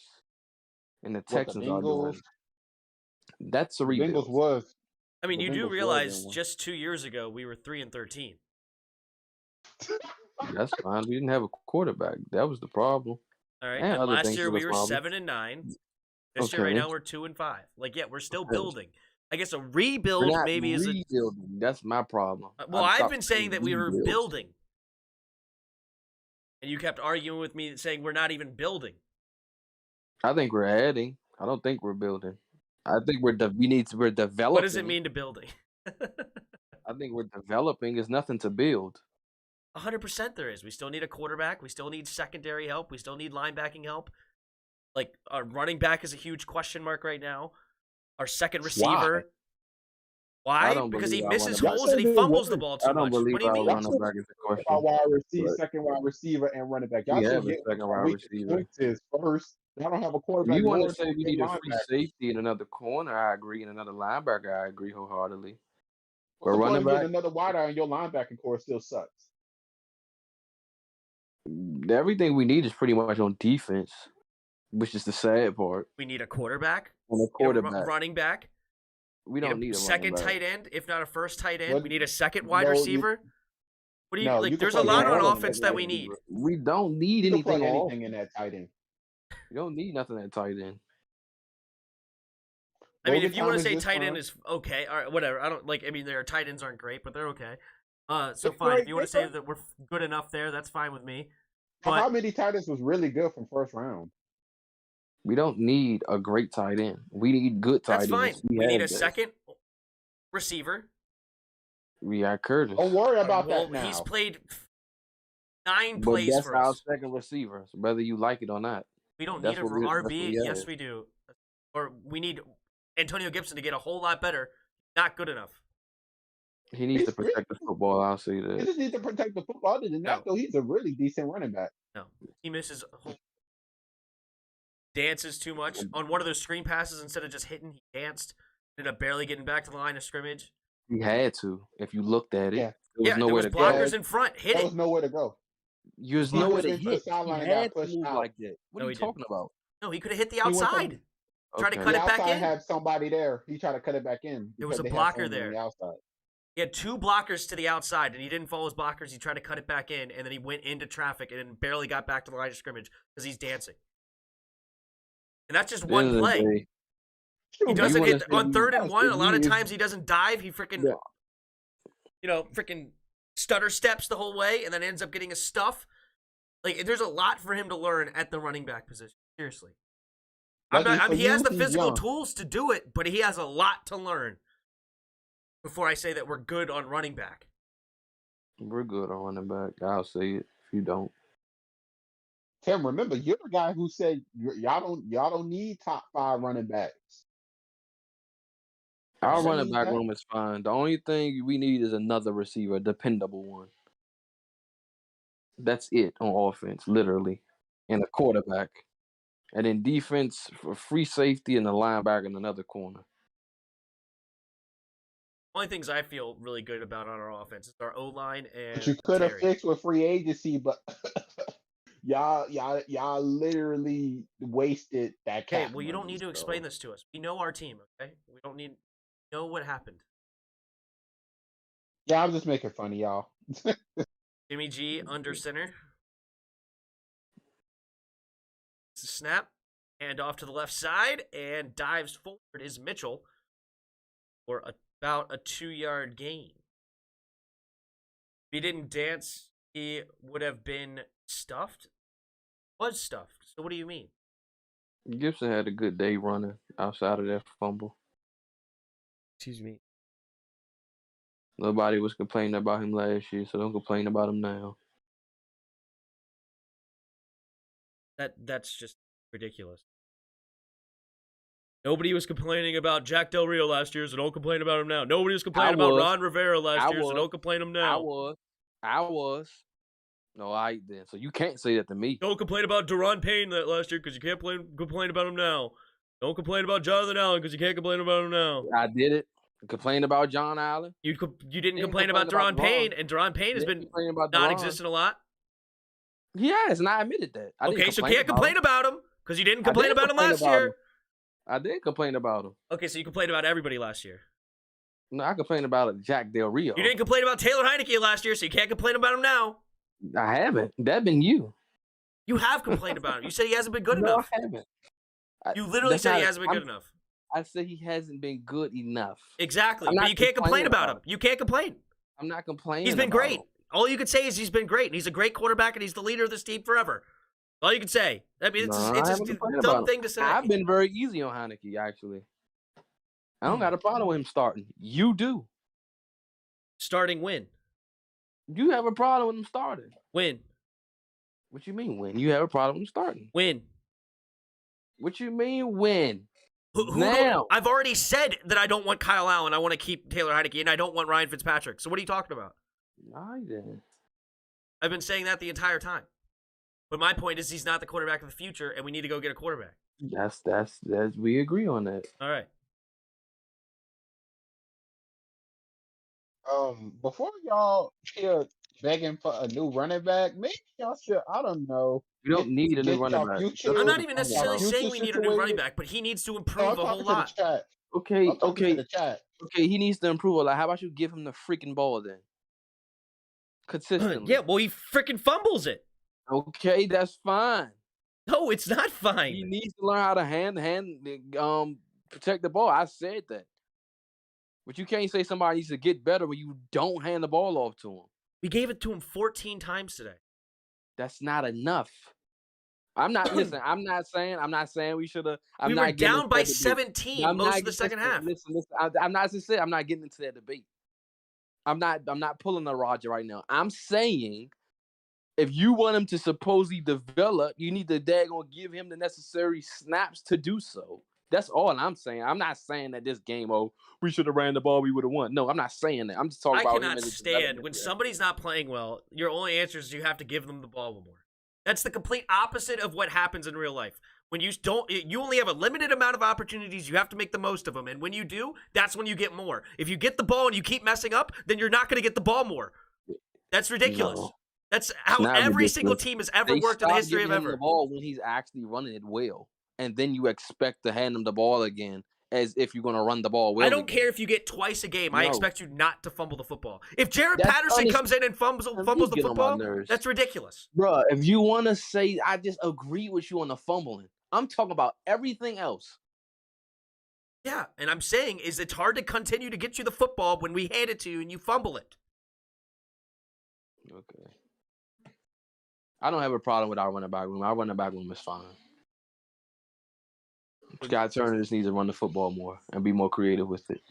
D: and the Texans are doing. That's a rebuild.
E: Bengals was.
C: I mean, you do realize just 2 years ago we were 3-13.
D: That's fine. We didn't have a quarterback. That was the problem.
C: All right. And last year we were 7-9. This year right now we're 2-5. Like, yeah, we're still building. I guess a rebuild maybe is
D: rebuilding. That's my problem.
C: Well, I've been saying that we were building, and you kept arguing with me saying we're not even building.
D: I think we're adding. I don't think we're building. I think we're developing.
C: What does it mean to building?
D: I think we're developing. There's nothing to build.
C: 100% there is. We still need a quarterback. We still need secondary help. We still need linebacking help. Like, our running back is a huge question mark right now. Our second receiver. Why? Because he misses holes and he fumbles the ball too much. What do you mean?
E: Second wide receiver and running back. Y'all
D: have a second wide receiver.
E: First. Y'all don't have a quarterback.
D: You want to say we need a free safety and another corner? I agree. And another linebacker? I agree wholeheartedly.
E: But running back, another wideout, and your linebacking core still sucks.
D: Everything we need is pretty much on defense, which is the sad part.
C: We need a quarterback.
D: And a quarterback.
C: Running back.
D: We don't need a
C: second tight end, if not a first tight end. We need a second wide receiver. What do you like? There's a lot on offense that we need.
D: We don't need anything
E: in that tight end.
D: You don't need nothing at tight end.
C: I mean, if you want to say tight end is okay, all right, whatever. I don't like. I mean, their tight ends aren't great, but they're okay. So fine. If you want to say that we're good enough there, that's fine with me.
E: But how many tight ends was really good from first round?
D: We don't need a great tight end. We need good tight ends.
C: That's fine. We need a second receiver.
D: We got Curtis.
E: Don't worry about that now.
C: He's played 9 plays for us.
D: That's our second receiver, so whether you like it or not.
C: We don't need him for RB. Yes, we do. Or we need Antonio Gibson to get a whole lot better. Not good enough.
D: He needs to protect the football. I'll say that.
E: He just needs to protect the football. Other than that, though, he's a really decent running back.
C: No, he misses a whole dances too much. On one of those screen passes, instead of just hitting, he danced. Ended up barely getting back to the line of scrimmage.
D: He had to. If you looked at it,
E: there
D: was nowhere to go.
C: Blockers in front. Hit it.
E: There was nowhere to go.
D: There's nowhere to hit. He had to move like that. What are you talking about?
C: No, he could have hit the outside. Try to cut it back in.
E: Had somebody there. He tried to cut it back in.
C: There was a blocker there. He had 2 blockers to the outside, and he didn't follow his blockers. He tried to cut it back in, and then he went into traffic and then barely got back to the line of scrimmage because he's dancing. And that's just one play. He doesn't hit on 3rd and 1. A lot of times he doesn't dive. He freaking, freaking stutter steps the whole way, and then ends up getting a stuff. Like, there's a lot for him to learn at the running back position. Seriously. He has the physical tools to do it, but he has a lot to learn before I say that we're good on running back.
D: We're good on running back. I'll say it if you don't.
E: Tim, remember, you're the guy who said y'all don't need top 5 running backs.
D: Our running back room is fine. The only thing we need is another receiver, a dependable one. That's it on offense, literally, and a quarterback. And then defense for free safety and a linebacker in another corner.
C: Only things I feel really good about on our offense is our O-line and
E: But you could have fixed with free agency, but y'all literally wasted that cap.
C: Okay, well, you don't need to explain this to us. We know our team, okay? We don't need to know what happened.
E: Yeah, I'm just making fun of y'all.
C: Jimmy G under center. Snap, hand off to the left side, and dives forward is Mitchell for about a 2-yard gain. If he didn't dance, he would have been stuffed. Was stuffed. So what do you mean?
D: Gibson had a good day running outside of that fumble.
C: Excuse me.
D: Nobody was complaining about him last year, so don't complain about him now.
C: That's just ridiculous. Nobody was complaining about Jack Del Rio last year, so don't complain about him now. Nobody was complaining about Ron Rivera last year, so don't complain him now.
D: I was. No, I then. So you can't say that to me.
C: Don't complain about Deron Payne that last year because you can't complain about him now. Don't complain about Jonathan Allen because you can't complain about him now.
D: I did it. Complain about John Allen.
C: You didn't complain about Deron Payne, and Deron Payne has been non-existent a lot.
D: He has, and I admitted that.
C: Okay, so can't complain about him because you didn't complain about him last year.
D: I did complain about him.
C: Okay, so you complained about everybody last year.
D: No, I complained about Jack Del Rio.
C: You didn't complain about Taylor Heineke last year, so you can't complain about him now.
D: I haven't. That's been you.
C: You have complained about him. You said he hasn't been good enough.
D: I haven't.
C: You literally said he hasn't been good enough.
D: I said he hasn't been good enough.
C: Exactly, but you can't complain about him. You can't complain.
D: I'm not complaining.
C: He's been great. All you could say is he's been great, and he's a great quarterback, and he's the leader of this team forever. All you can say. I mean, it's a dumb thing to say.
D: I've been very easy on Heineke, actually. I don't got a problem with him starting. You do.
C: Starting when?
D: You have a problem with him starting.
C: When?
D: What you mean when? You have a problem with him starting.
C: When?
D: What you mean when?
C: Now. I've already said that I don't want Kyle Allen. I want to keep Taylor Heineke, and I don't want Ryan Fitzpatrick. So what are you talking about?
D: I didn't.
C: I've been saying that the entire time. But my point is he's not the quarterback of the future, and we need to go get a quarterback.
D: That's we agree on that.
C: All right.
E: Before y'all here begging for a new running back, maybe y'all should, I don't know.
D: You don't need a new running back.
C: I'm not even necessarily saying we need a new running back, but he needs to improve a whole lot.
D: Okay. He needs to improve a lot. How about you give him the freaking ball then? Consistently.
C: Yeah, well, he freaking fumbles it.
D: Okay, that's fine.
C: No, it's not fine.
D: He needs to learn how to protect the ball. I said that. But you can't say somebody needs to get better when you don't hand the ball off to him.
C: We gave it to him 14 times today.
D: That's not enough. I'm not saying we should have.
C: We were down by 17 most of the second half.
D: Listen. I'm not getting into that debate. I'm not pulling a Roger right now. I'm saying if you want him to supposedly develop, you need to daggone give him the necessary snaps to do so. That's all I'm saying. I'm not saying that this game, we should have ran the ball, we would have won. No, I'm not saying that. I'm just talking about him. I cannot
C: stand when somebody's not playing well, your only answer is you have to give them the ball more. That's the complete opposite of what happens in real life. When you only have a limited amount of opportunities, you have to make the most of them. And when you do, that's when you get more. If you get the ball and you keep messing up, then you're not going to get the ball more. That's ridiculous. No. That's how every single team has ever worked in the history of ever.
D: The ball when he's actually running it well. And then you expect to hand him the ball again as if you're going to run the ball well.
C: I don't care if you get twice a game. No. I expect you not to fumble the football. If Jared Patterson comes in and fumbles the football, that's ridiculous.
D: Bro, if you want to say I just agree with you on the fumbling, I'm talking about everything else.
C: Yeah, and I'm saying is it's hard to continue to get you the football when we hand it to you and you fumble it.
D: Okay. I don't have a problem with our running back room. Our running back room is fine. Scott Turner just needs to run the football more and be more creative with it.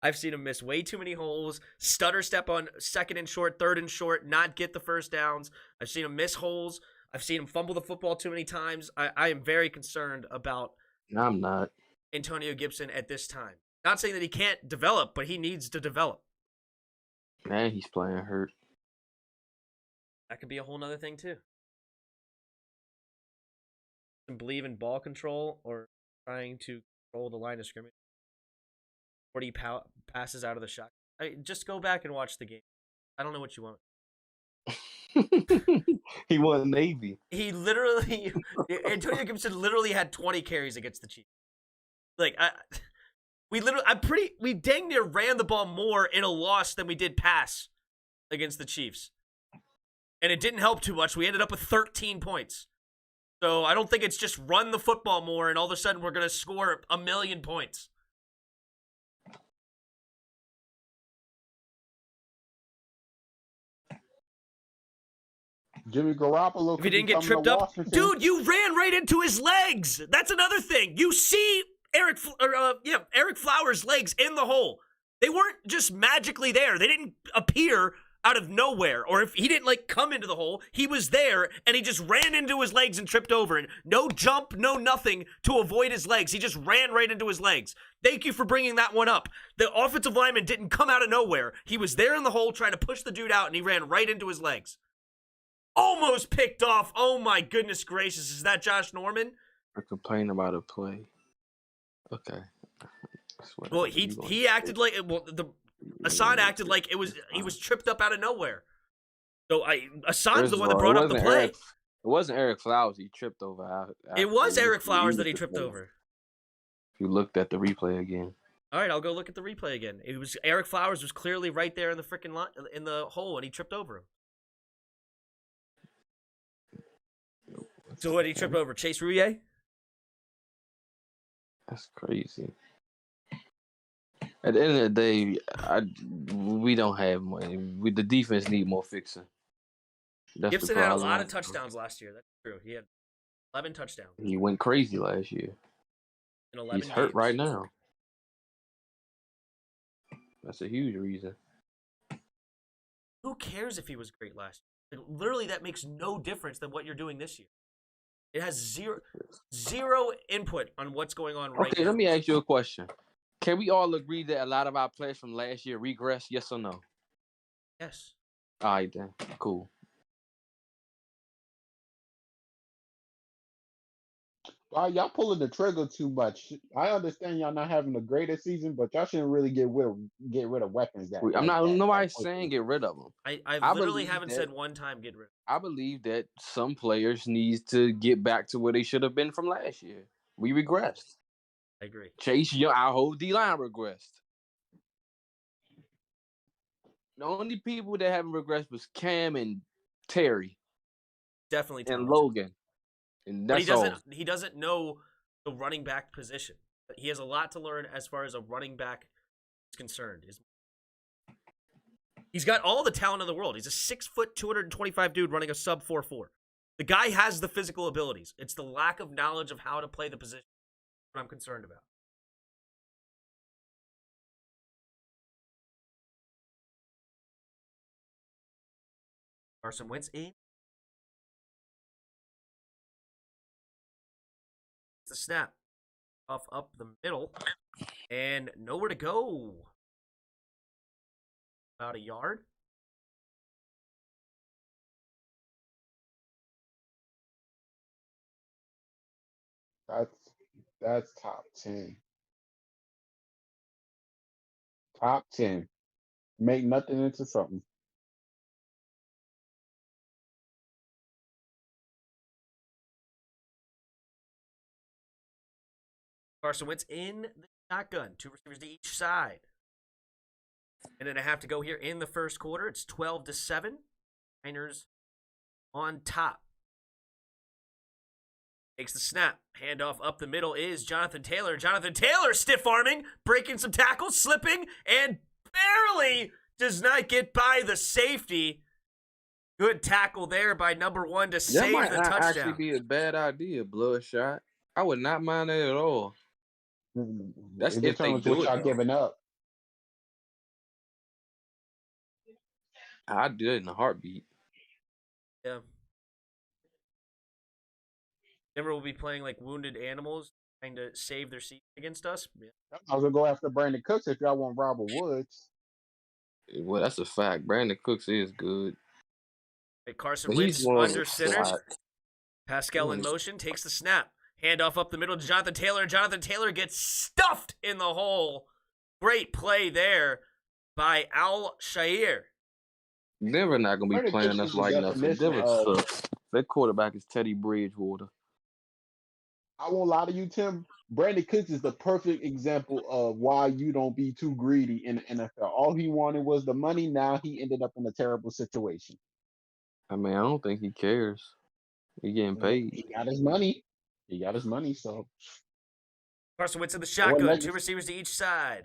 C: I've seen him miss way too many holes, stutter step on second and short, third and short, not get the first downs. I've seen him miss holes. I've seen him fumble the football too many times. I am very concerned about.
D: I'm not.
C: Antonio Gibson at this time. Not saying that he can't develop, but he needs to develop.
D: Man, he's playing hurt.
C: That could be a whole nother thing, too. Believe in ball control or trying to control the line of scrimmage. 40 passes out of the shot. Just go back and watch the game. I don't know what you want.
D: He won Navy.
C: He literally, Antonio Gibson literally had 20 carries against the Chiefs. Like, we dang near ran the ball more in a loss than we did pass against the Chiefs. And it didn't help too much. We ended up with 13 points. So I don't think it's just run the football more and all of a sudden we're going to score 1 million points.
E: Jimmy Garoppolo.
C: If he didn't get tripped up, dude, you ran right into his legs. That's another thing. You see Eric Flowers' legs in the hole. They weren't just magically there. They didn't appear out of nowhere. Or if he didn't come into the hole, he was there and he just ran into his legs and tripped over. And no jump, no nothing to avoid his legs. He just ran right into his legs. Thank you for bringing that one up. The offensive lineman didn't come out of nowhere. He was there in the hole trying to push the dude out and he ran right into his legs. Almost picked off. Oh my goodness gracious. Is that Josh Norman?
D: I complain about a play. Okay.
C: Well, he acted like Hassan acted like he was tripped up out of nowhere. So Hassan's the one that brought up the play.
D: It wasn't Eric Flowers he tripped over.
C: It was Eric Flowers that he tripped over.
D: If you looked at the replay again.
C: All right, I'll go look at the replay again. It was Eric Flowers was clearly right there in the freaking in the hole and he tripped over him. So what did he trip over? Chase Rouillet?
D: That's crazy. At the end of the day, we don't have money. The defense need more fixing.
C: Gibson had a lot of touchdowns last year. That's true. He had 11 touchdowns.
D: He went crazy last year. He's hurt right now. That's a huge reason.
C: Who cares if he was great last year? Literally, that makes no difference than what you're doing this year. It has zero input on what's going on right now.
D: Okay, let me ask you a question. Can we all agree that a lot of our players from last year regress? Yes or no?
C: Yes.
D: All right, then. Cool.
E: Y'all pulling the trigger too much. I understand y'all not having the greatest season, but y'all shouldn't really get rid of weapons.
D: Nobody's saying get rid of them.
C: I literally haven't said one time get rid of them.
D: I believe that some players need to get back to where they should have been from last year. We regressed.
C: I agree.
D: Chase Young, our whole D-line regressed. The only people that haven't regressed was Cam and Terry.
C: Definitely
D: talented. And Logan. And that's
C: he doesn't know the running back position. He has a lot to learn as far as a running back is concerned. He's got all the talent in the world. He's a 6 foot, 225 dude running a sub 4.4. The guy has the physical abilities. It's the lack of knowledge of how to play the position that I'm concerned about. Carson Wentz in. The snap off up the middle and nowhere to go. About a yard.
E: That's top 10. Top 10. Make nothing into something.
C: Carson Wentz in the shotgun. 2 receivers to each side. And then I have to go here in the first quarter. It's 12-7. Niners on top. Takes the snap. Handoff up the middle is Jonathan Taylor. Jonathan Taylor stiff-arming, breaking some tackles, slipping, and barely does not get by the safety. Good tackle there by number 1 to save the touchdown.
D: That might not actually be a bad idea, Bloodshot. I would not mind that at all. That's if they do it.
E: Giving up.
D: I'd do it in a heartbeat.
C: Yeah. Denver will be playing like wounded animals. trying to save their season against us. Yeah.
E: I was gonna go after Brandon Cooks if y'all want Robert Woods.
D: Well, that's a fact. Brandon Cooks is good.
C: Hey, Carson Wentz under center.
D: Slot.
C: Pascal in motion, takes the snap. Handoff up the middle to Jonathan Taylor. Jonathan Taylor gets stuffed in the hole. Great play there by Al-Shaair.
D: Denver not going to be playing us like nothing. Denver sucks. Their quarterback is Teddy Bridgewater.
E: I won't lie to you, Tim. Brandon Cooks is the perfect example of why you don't be too greedy in the NFL. All he wanted was the money. Now he ended up in a terrible situation.
D: I mean, I don't think he cares. He getting paid.
E: He got his money. So
C: Carson Wentz in the shotgun. 2 receivers to each side.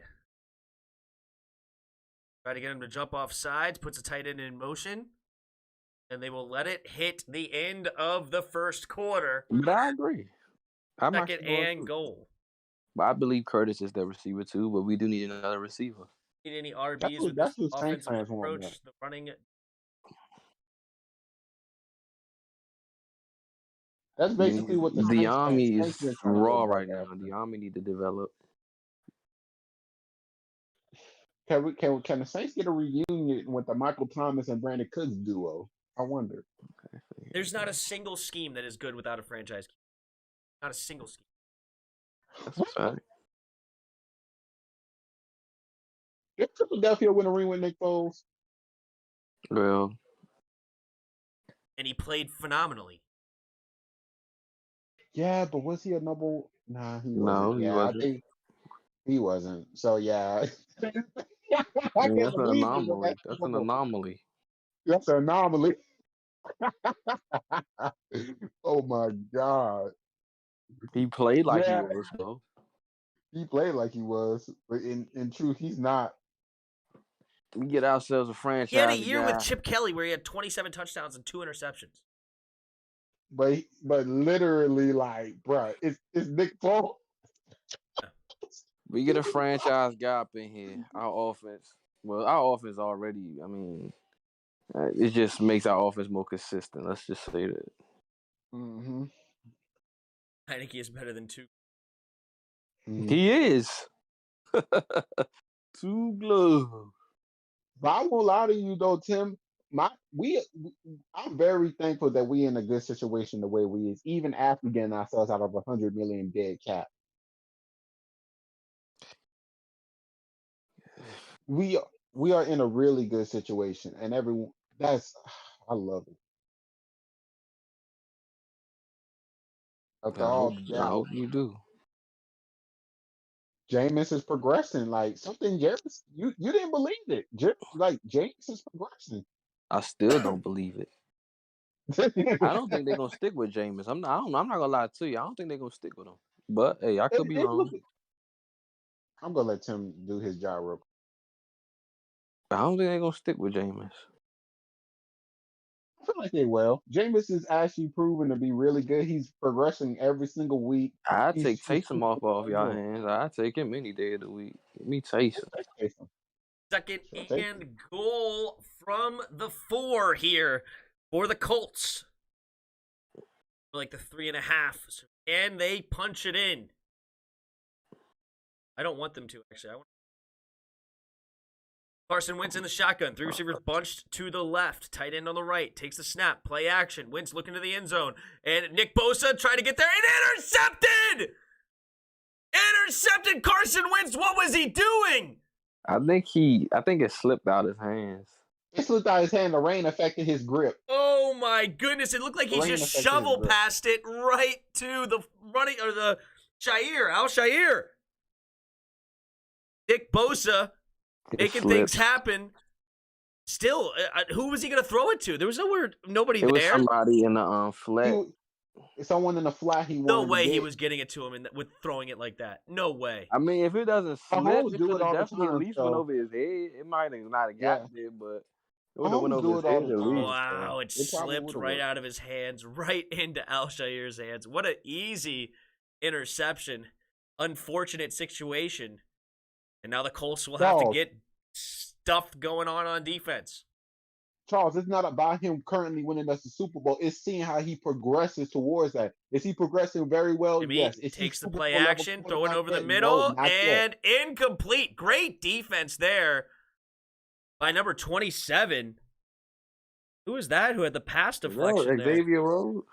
C: Try to get him to jump off sides. Puts a tight end in motion. And they will let it hit the end of the first quarter.
D: But I agree.
C: Second and goal.
D: But I believe Curtis is their receiver too, but we do need another receiver.
C: Need any RBs with this offensive approach? The running.
E: That's basically what
D: the Army is raw right now. The Army need to develop.
E: Can the Saints get a reunion with the Michael Thomas and Brandon Cooks duo? I wonder.
C: There's not a single scheme that is good without a franchise. Not a single scheme.
D: That's a fact.
E: Did Philadelphia win a ring with Nick Foles?
D: Well.
C: And he played phenomenally.
E: Yeah, but was he a number? Nah, he wasn't.
D: No, he wasn't.
E: I think he wasn't. So yeah.
D: That's an anomaly. That's an anomaly.
E: That's an anomaly. Oh my God.
D: He played like he was, though.
E: He played like he was, but in truth, he's not.
D: We get ourselves a franchise.
C: He had a year with Chip Kelly where he had 27 touchdowns and 2 interceptions.
E: But literally, like, bro, it's Nick Foles.
D: We get a franchise guy up in here. Our offense already, I mean, it just makes our offense more consistent. Let's just say that.
E: Mm-hmm.
C: I think he is better than 2.
D: He is. 2 gloves.
E: But I won't lie to you though, Tim. I'm very thankful that we in a good situation the way we is, even after getting ourselves out of $100 million dead cap. We are in a really good situation, and everyone I love it.
D: I hope you do.
E: Jameis is progressing like something. Jameis, you didn't believe it. Jameis is progressing.
D: I still don't believe it. I don't think they're gonna stick with Jameis. I'm not gonna lie to you. I don't think they're gonna stick with him. But hey, I could be wrong.
E: I'm gonna let Tim do his job real quick.
D: I don't think they're gonna stick with Jameis.
E: I feel like they will. Jameis is actually proven to be really good. He's progressing every single week.
D: I take Taysom off y'all hands. I take him any day of the week. Give me Taysom.
C: Second and goal from the 4 here for the Colts. Like the 3.5. And they punch it in. I don't want them to, actually. Carson Wentz in the shotgun. 3 receivers bunched to the left. Tight end on the right. Takes the snap. Play action. Wentz looking to the end zone. And Nick Bosa trying to get there. And intercepted! Intercepted Carson Wentz. What was he doing?
D: I think it slipped out his hands.
E: It slipped out his hand. The rain affected his grip.
C: Oh my goodness. It looked like he just shoveled past it right to the running, or the Al-Shaair. Nick Bosa making things happen. Still, who was he going to throw it to? There was nobody there.
D: It was somebody in the flat.
E: Someone in the flat.
C: No way he was getting it to him with throwing it like that. No way.
D: I mean, if it doesn't slip, it could have definitely at least went over his head. It might have not have got there, but it would have went over his head at least.
C: Wow, it slipped right out of his hands, right into Al-Shaair's hands. What an easy interception. Unfortunate situation. And now the Colts will have to get stuff going on defense.
E: Charles, it's not about him currently winning us the Super Bowl. It's seeing how he progresses towards that. Is he progressing very well?
C: Jimmy
E: Yes. Is he
C: takes the
E: Super
C: play
E: Bowl level
C: action, throwing
E: quarterback
C: over the
E: yet? No,
C: middle,
E: not yet.
C: and incomplete. Great defense there by number 27. Who is that who had the pass deflection there?
D: Xavier Rhodes.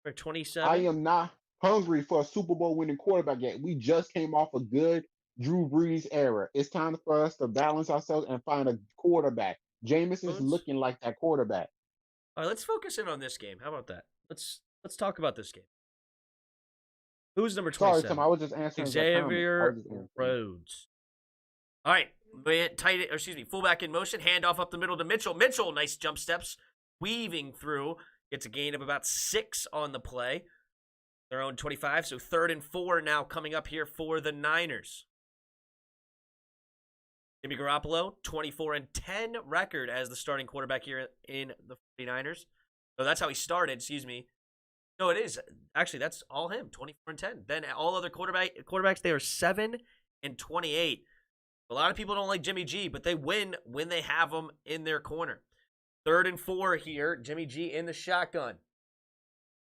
C: For 27.
E: I am not hungry for a Super Bowl winning quarterback yet. We just came off a good Drew Brees era. It's time for us to balance ourselves and find a quarterback. Jameis is looking like that quarterback.
C: All right, let's focus in on this game. How about that? Let's talk about this game. Who's number 27?
E: Sorry, Tim, I was just answering
C: Xavier Rhodes. All right, fullback in motion, handoff up the middle to Mitchell. Mitchell, nice jump steps, weaving through, gets a gain of about 6 on the play. Their own 25, so 3rd and 4 now coming up here for the Niners. Jimmy Garoppolo, 24-10 record as the starting quarterback here in the 49ers. So that's how he started, excuse me. No, it is. Actually, that's all him, 24-10. Then all other quarterbacks, they are 7-28. A lot of people don't like Jimmy G, but they win when they have him in their corner. 3rd and 4 here, Jimmy G in the shotgun.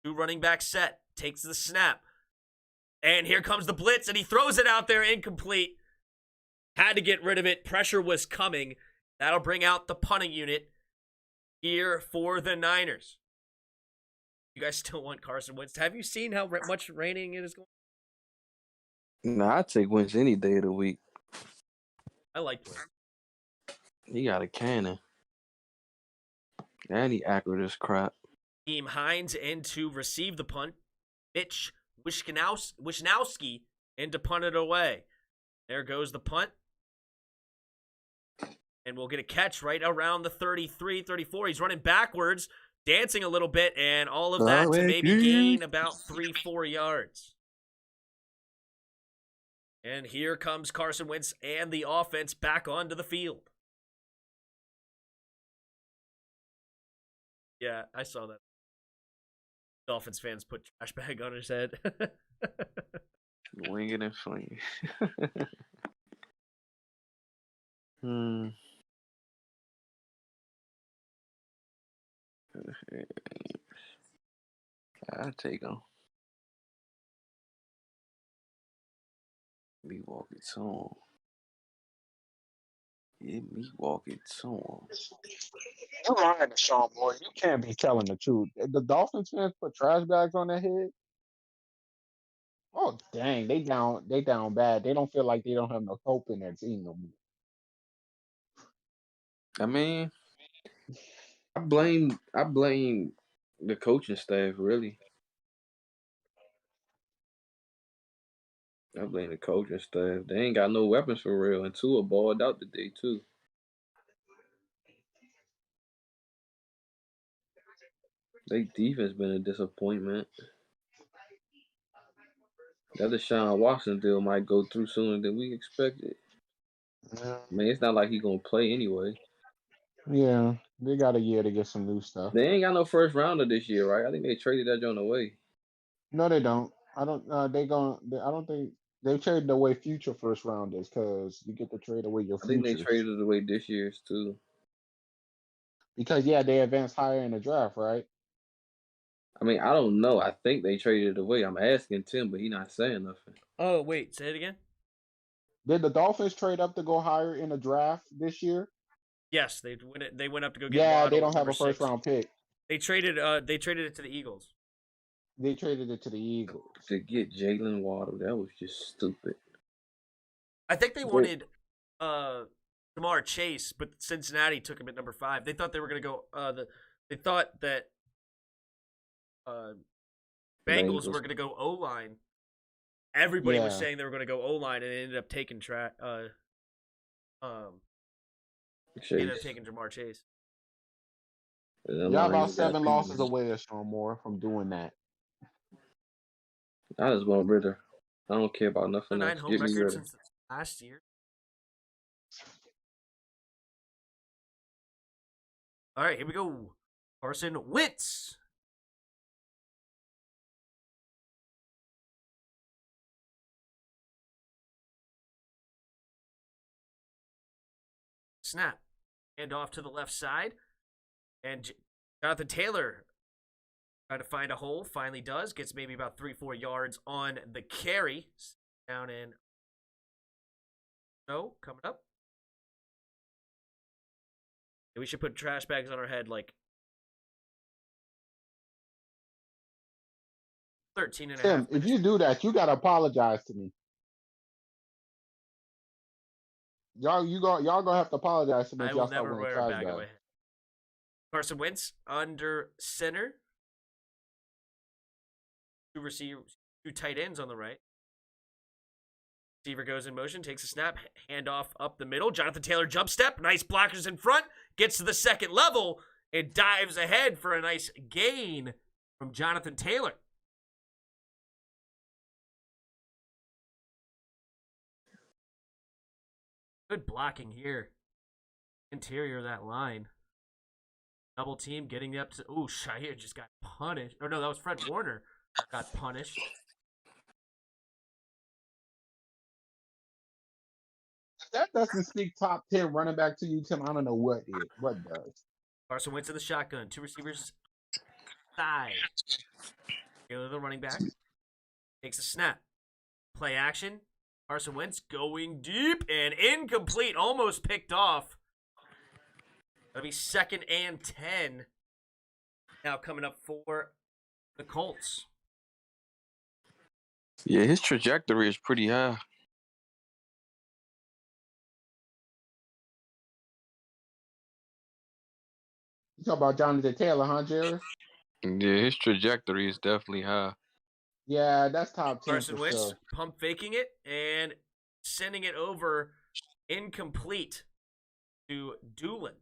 C: 2 running back set, takes the snap. And here comes the blitz, and he throws it out there incomplete. Had to get rid of it. Pressure was coming. That'll bring out the punting unit here for the Niners. You guys still want Carson Wentz? Have you seen how much raining it is going?
D: Nah, I'd take Wentz any day of the week.
C: I like Wentz.
D: He got a cannon. And he accurate as crap.
C: Team Hines in to receive the punt. Mitch Wishnowski in to punt it away. There goes the punt. And we'll get a catch right around the 33, 34. He's running backwards, dancing a little bit, and all of that to maybe gain about 3-4 yards. And here comes Carson Wentz and the offense back onto the field. Yeah, I saw that. Dolphins fans put trash bag on his head.
D: Wing it and fling. I'll take him. Me walk it on. Yeah, me walk it on.
E: You're lying to Sean, boy. You can't be telling the truth. The Dolphins fans put trash bags on their head. Oh dang, they down bad. They don't feel like they don't have no hope in their team no more.
D: I mean, I blame the coaching staff, really. I blame the coaching staff. They ain't got no weapons for real, and Tua balled out today too. Their defense been a disappointment. That Deshaun Watson deal might go through sooner than we expected. I mean, it's not like he gonna play anyway.
E: Yeah, they got a year to get some new stuff.
D: They ain't got no first rounder this year, right? I think they traded that joint away.
E: No, they don't. I don't think they traded away future first rounders because you get to trade away your futures.
D: I think they traded away this year's too.
E: Because they advanced higher in the draft, right?
D: I mean, I don't know. I think they traded it away. I'm asking Tim, but he's not saying nothing.
C: Oh, wait. Say it again?
E: Did the Dolphins trade up to go higher in the draft this year?
C: Yes, they went up to go get
E: Waddle,
C: they
E: don't have a first round pick.
C: They traded it to the Eagles.
E: They traded it to the Eagles.
D: To get Jalen Waddle, that was just stupid.
C: I think they wanted Jamar Chase, but Cincinnati took him at number 5. They thought they were going to go they thought that Bengals were going to go O-line. Everybody was saying they were going to go O-line, and it ended up taking Jamar Chase.
E: Y'all about 7 losses away, Sean Moore, from doing that.
D: I just want Ritter. I don't care about nothing else.
C: 9 home records since last year. All right, here we go. Carson Wentz. Snap. Hand off to the left side. And Jonathan Taylor trying to find a hole. Finally does. Gets maybe about 3-4 yards on the carry. Down in. So, coming up. Yeah, we should put trash bags on our head like 13 and a half.
E: Tim, if you do that, you got to apologize to me. Y'all gonna have to apologize to me.
C: I
E: if
C: will
E: y'all start
C: never
E: wearing
C: wear a
E: trash
C: bag on my
E: bags.
C: head. Carson Wentz under center. Two tight ends on the right. Receiver goes in motion, takes a snap, handoff up the middle. Jonathan Taylor jump step, nice blockers in front, gets to the second level, and dives ahead for a nice gain from Jonathan Taylor. Good blocking here. Interior of that line. Double team getting up to. Ooh, Shahir just got punished. Oh, no, that was Fred Warner. Got punished.
E: If that doesn't speak top 10 running back to you, Tim, I don't know what does.
C: Carson Wentz in the shotgun. Two receivers side. Taylor, the running back, takes a snap. Play action. Carson Wentz going deep and incomplete. Almost picked off. That'll be 2nd and 10. Now coming up for the Colts.
D: Yeah, his trajectory is pretty high.
E: You talk about Jonathan Taylor, huh, Jerry?
D: Yeah, his trajectory is definitely high.
E: Yeah, that's top 10
C: Carson
E: for
C: Wentz
E: sure.
C: pump faking it and sending it over incomplete to Doolin.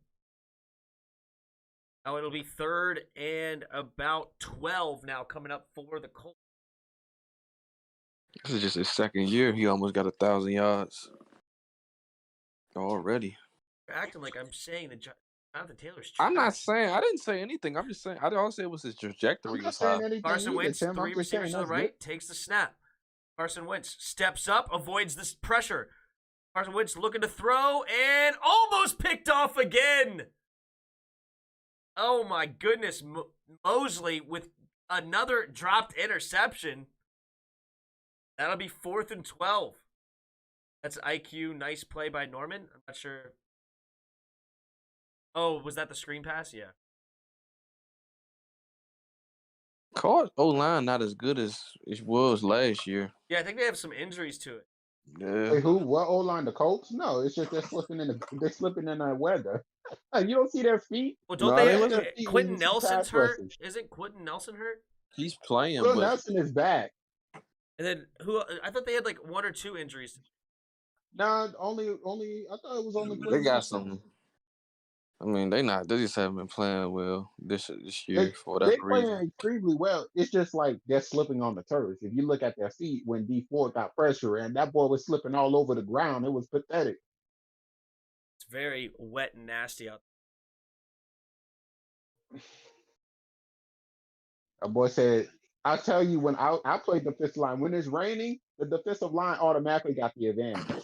C: Now it'll be 3rd and about 12 now coming up for the Colts.
D: This is just his 2nd year. He almost got 1,000 yards already.
C: You're acting like I'm saying that Jonathan Taylor's trash.
D: I'm not saying. I didn't say anything. I'm just saying. I all I said was his trajectory was high.
C: Carson Wentz, 3 receivers to the right, takes the snap. Carson Wentz steps up, avoids this pressure. Carson Wentz looking to throw and almost picked off again. Oh my goodness. Mosley with another dropped interception. That'll be 4th and 12. That's IQ. Nice play by Norman. I'm not sure. Oh, was that the screen pass? Yeah.
D: Colts O-line not as good as it was last year.
C: Yeah, I think they have some injuries to it.
D: Yeah.
E: Wait, who? What O-line? The Colts? No, it's just they're slipping in the weather. You don't see their feet.
C: Well, don't they have Quentin Nelson's hurt? Isn't Quentin Nelson hurt?
D: He's playing.
E: Will Nelson is back.
C: And then who? I thought they had like 1 or 2 injuries.
E: Nah, only. I thought it was only.
D: They got some. I mean, they just haven't been playing well this year for that reason.
E: They're playing extremely well. It's just like they're slipping on the turf. If you look at their feet when D4 got pressure and that boy was slipping all over the ground, it was pathetic.
C: It's very wet and nasty out
E: there. A boy said, "I'll tell you when I played defensive line. When it's raining, the defensive line automatically got the advantage."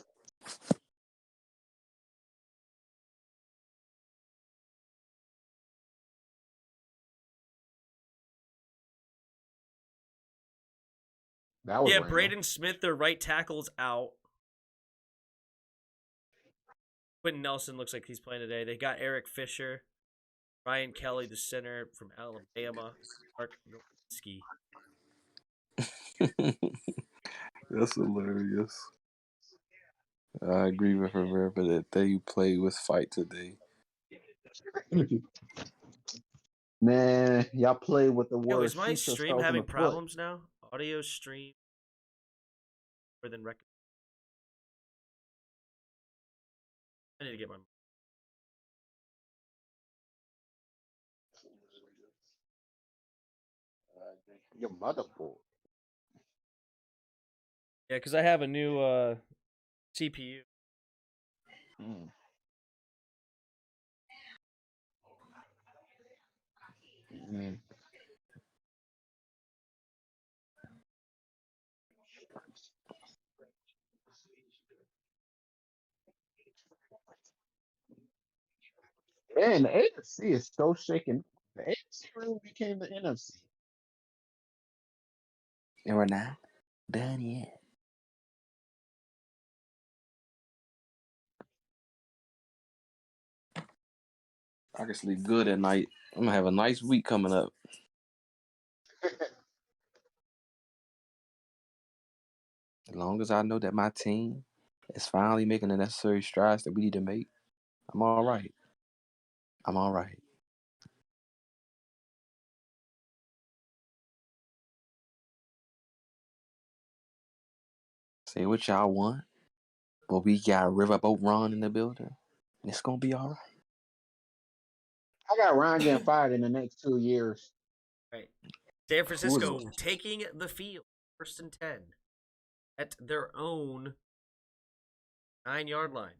C: Yeah, Braden Smith, their right tackle's out. Quentin Nelson looks like he's playing today. They got Eric Fisher, Ryan Kelly, the center from Alabama, Mark Nowinski.
D: That's hilarious. I agree with her, but that they play with fight today.
E: Man, y'all play with the worst.
C: Yo, is my stream having problems now? Audio stream more than record. I need to get my.
E: Your motherboard.
C: Yeah, because I have a new CPU.
E: And the AFC is so shaken. The AFC really became the NFC.
D: And we're not done yet. I can sleep good at night. I'm gonna have a nice week coming up. As long as I know that my team is finally making the necessary strides that we need to make, I'm all right. I'm all right. Say what y'all want, but we got Riverboat Ron in the building, and it's gonna be all right.
E: I got Ron getting fired in the next 2 years.
C: Right. San Francisco taking the field, 1st and 10, at their own 9-yard line.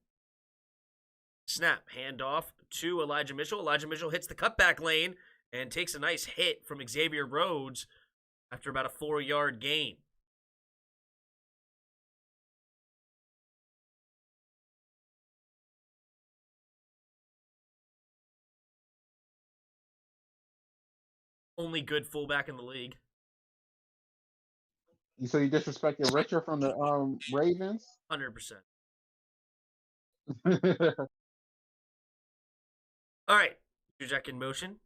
C: Snap, handoff to Elijah Mitchell. Elijah Mitchell hits the cutback lane and takes a nice hit from Xavier Rhodes after about a 4-yard gain. Only good fullback in the league.
E: So you disrespected Richard from the Ravens?
C: 100%. All right. Jack in motion.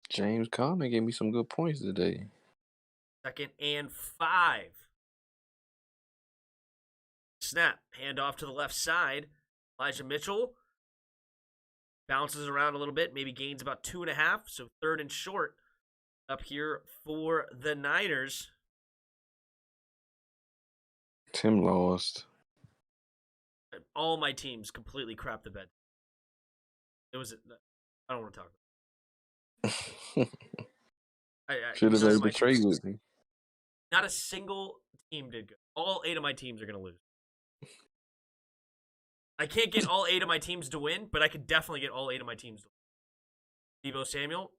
D: James Conner gave me some good points today.
C: 2nd and 5. Snap. Handoff to the left side. Elijah Mitchell bounces around a little bit, maybe gains about 2.5. So 3rd and short up here for the Niners.
D: Tim lost.
C: All my teams completely crapped the bed. I don't want to talk about it.
D: Should have made the trade with me.
C: Not a single team did good. All 8 of my teams are going to lose. I can't get all 8 of my teams to win, but I could definitely get all 8 of my teams to win. Deebo Samuel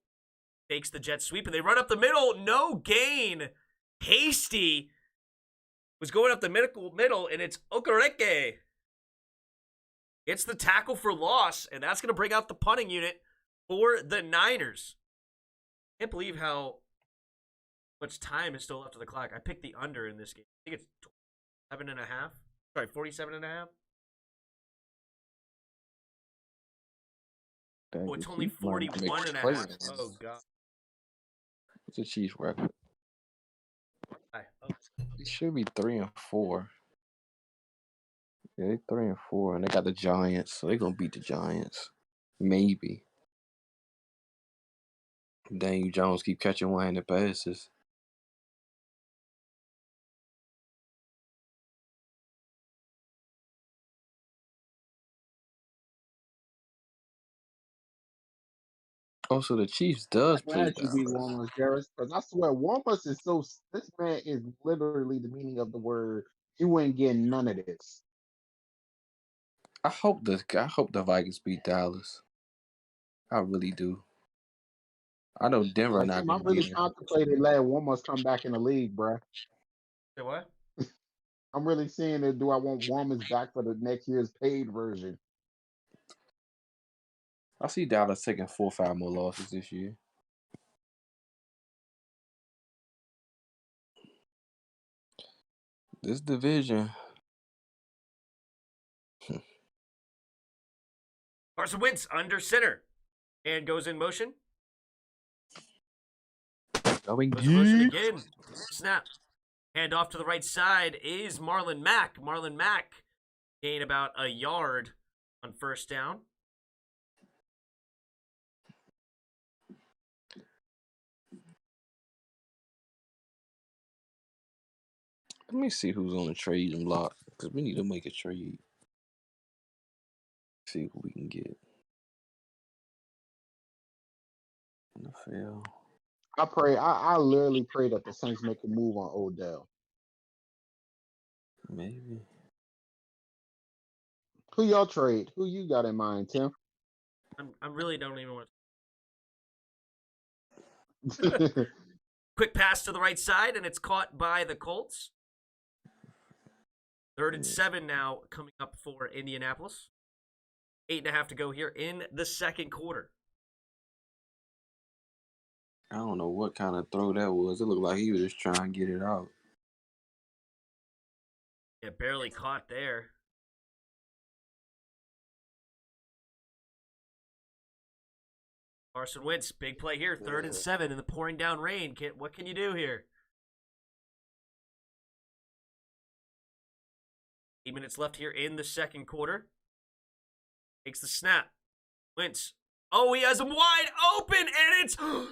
C: takes the jet sweep, and they run up the middle. No gain. Hasty was going up the middle, and it's Okereke. It's the tackle for loss, and that's going to bring out the punting unit for the Niners. Can't believe how much time is still left on the clock. I picked the under in this game. I think it's 7.5. Sorry, 47.5. Oh, it's only 41.5. Oh, God.
D: What's the Chiefs record? It should be 3-4. Yeah, they 3-4, and they got the Giants, so they're gonna beat the Giants. Maybe. Daniel Jones keep catching one-handed passes. Also, the Chiefs does play
E: Glad you beat Warmers, Garrett, because I swear Warmers is so. This man is literally the meaning of the word. You wouldn't get none of this.
D: I hope the Vikings beat Dallas. I really do. I know Denver not going
E: I'm really contemplating letting Warmers come back in the league, bro.
C: Say what?
E: I'm really seeing it. Do I want Warmers back for the next year's paid version?
D: I see Dallas taking 4 or 5 more losses this year. This division.
C: Carson Wentz under center and goes in motion.
D: Going
C: goes in motion again. Snap. Hand off to the right side is Marlon Mack. Marlon Mack gain about a yard on 1st down.
D: Let me see who's on the trading block, because we need to make a trade. See who we can get. NFL.
E: I literally pray that the Saints make a move on Odell.
D: Maybe.
E: Who y'all trade? Who you got in mind, Tim?
C: I really don't even want to. Quick pass to the right side, and it's caught by the Colts. 3rd and 7 now coming up for Indianapolis. 8.5 to go here in the second quarter.
D: I don't know what kind of throw that was. It looked like he was just trying to get it out.
C: Yeah, barely caught there. Carson Wentz, big play here, 3rd and 7 in the pouring down rain. What can you do here? 8 minutes left here in the second quarter. Takes the snap. Wentz. Oh, he has him wide open, and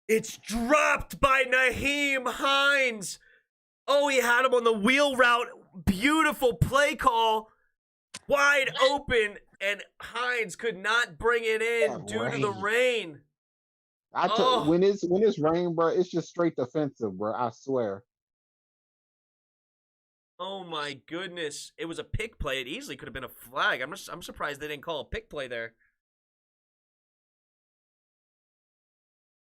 C: it's dropped by Nyheim Hines. Oh, he had him on the wheel route. Beautiful play call. Wide open, and Hines could not bring it in due to the rain.
E: When it's rain, bro, it's just straight defensive, bro. I swear.
C: Oh my goodness! It was a pick play. It easily could have been a flag. I'm surprised they didn't call a pick play there.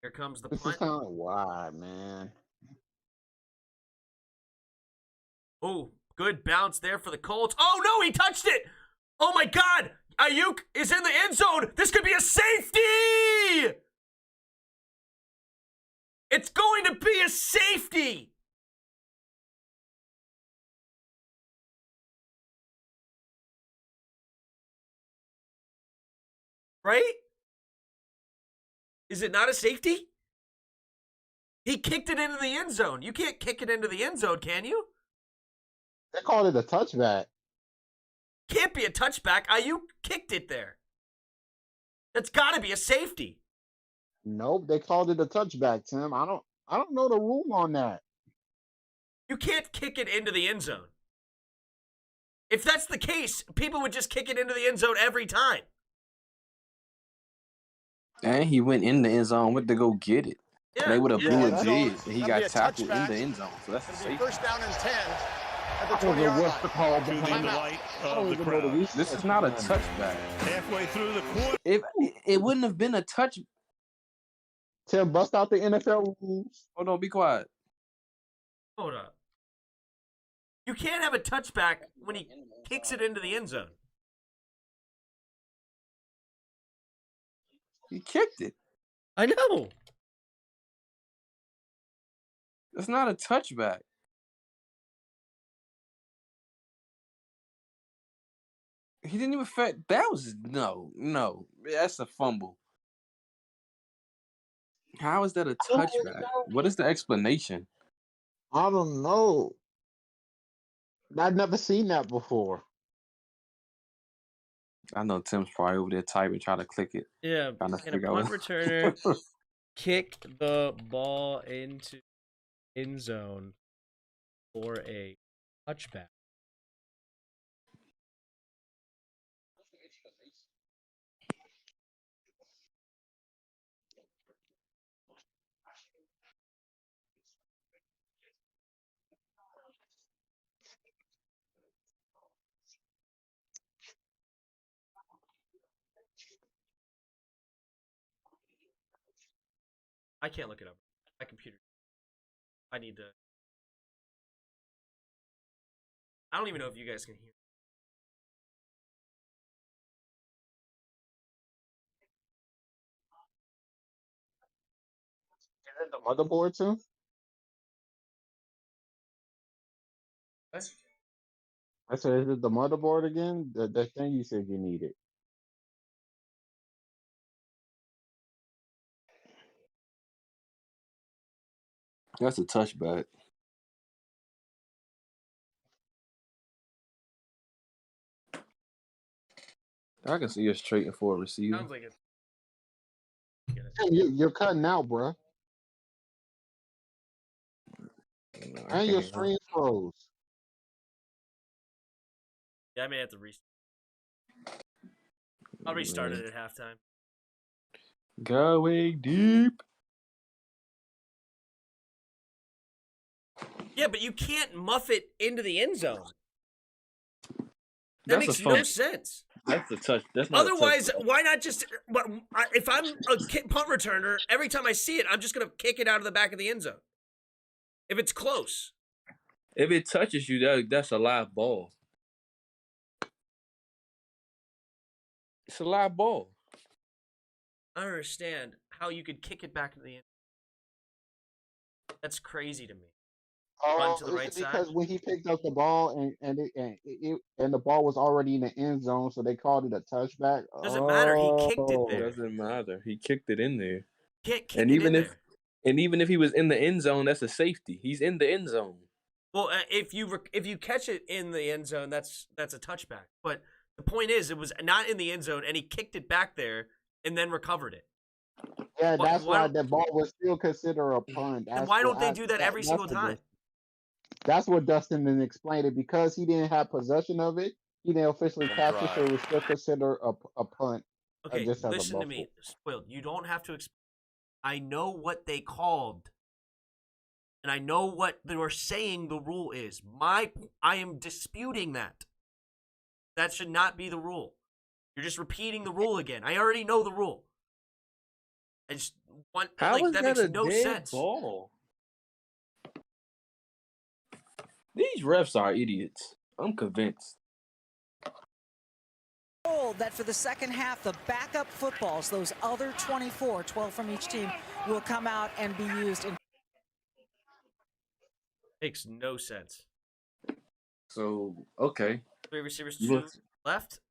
C: Here comes the punt.
E: This is kind of wide, man.
C: Oh, good bounce there for the Colts. Oh no, he touched it! Oh my God! Ayuk is in the end zone. This could be a safety. It's going to be a safety. Right? Is it not a safety? He kicked it into the end zone. You can't kick it into the end zone, can you?
E: They called it a touchback.
C: Can't be a touchback. Ayuk kicked it there. That's got to be a safety.
E: Nope, they called it a touchback, Tim. I don't know the rule on that.
C: You can't kick it into the end zone. If that's the case, people would just kick it into the end zone every time.
D: And he went in the end zone, went to go get it.
C: Yeah.
D: They would have blew a jig. He
B: That'd
D: got
B: be a
D: tackled in
B: touchback.
D: the end zone. So that's a safety.
B: First down and 10 at the
E: I don't
B: 20
E: know
B: yard
E: what's the
B: line.
E: call
F: To the
E: behind that.
F: delight
E: I don't
F: of the
E: even know the
F: crowd.
E: reason.
D: This is not a touchback.
F: Halfway through the quarter.
D: It wouldn't have been a touch.
E: Tim, bust out the NFL rules.
D: Hold on, be quiet.
C: Hold up. You can't have a touchback when he kicks it into the end zone.
D: He kicked it.
C: I know.
D: That's not a touchback. He didn't even affect. That was no. That's a fumble. How is that a touchback? What is the explanation?
E: I don't know. I've never seen that before.
D: I know Tim's probably over there typing, trying to click it.
C: Yeah,
D: Trying to
C: and a
D: figure
C: punt
D: out.
C: returner kick the ball into end zone for a touchback. I can't look it up. My computer. I need to. I don't even know if you guys can hear.
E: Is it the motherboard, Tim?
C: What?
E: I said, is it the motherboard again? The thing you said you needed.
D: That's a touchback. I can see us trading for a receiver.
C: Sounds like it.
E: Tim, you're cutting out, bro.
D: No,
E: And your screen froze.
C: Yeah, I may have to restart. I'll restart it at halftime.
D: Going deep.
C: Yeah, but you can't muff it into the end zone. That makes no sense.
D: That's a touch. That's not.
C: Otherwise, why not just? If I'm a punt returner, every time I see it, I'm just gonna kick it out of the back of the end zone. If it's close.
D: If it touches you, that's a live ball. It's a live ball.
C: I don't understand how you could kick it back to the end. That's crazy to me. Run to the right side.
E: Because when he picked up the ball and the ball was already in the end zone, so they called it a touchback.
C: Doesn't matter. He kicked it there.
D: Doesn't matter. He kicked it in there.
C: Can't kick it in there.
D: And even if he was in the end zone, that's a safety. He's in the end zone.
C: Well, if you catch it in the end zone, that's a touchback. But the point is, it was not in the end zone, and he kicked it back there and then recovered it.
E: Yeah, that's why the ball was still considered a punt.
C: And why don't they do that every single time?
E: That's what Dustin then explained it, because he didn't have possession of it. He didn't officially catch it, so it was still considered a punt.
C: Okay, listen to me, Spoiled. You don't have to explain. I know what they called, and I know what they were saying the rule is. I am disputing that. That should not be the rule. You're just repeating the rule again. I already know the rule. I just want that makes no sense.
D: Ball? These refs are idiots. I'm convinced.
G: That for the second half, the backup footballs, those other 24, 12 from each team, will come out and be used.
C: Makes no sense.
D: So, okay.
C: 3 receivers, 2 left.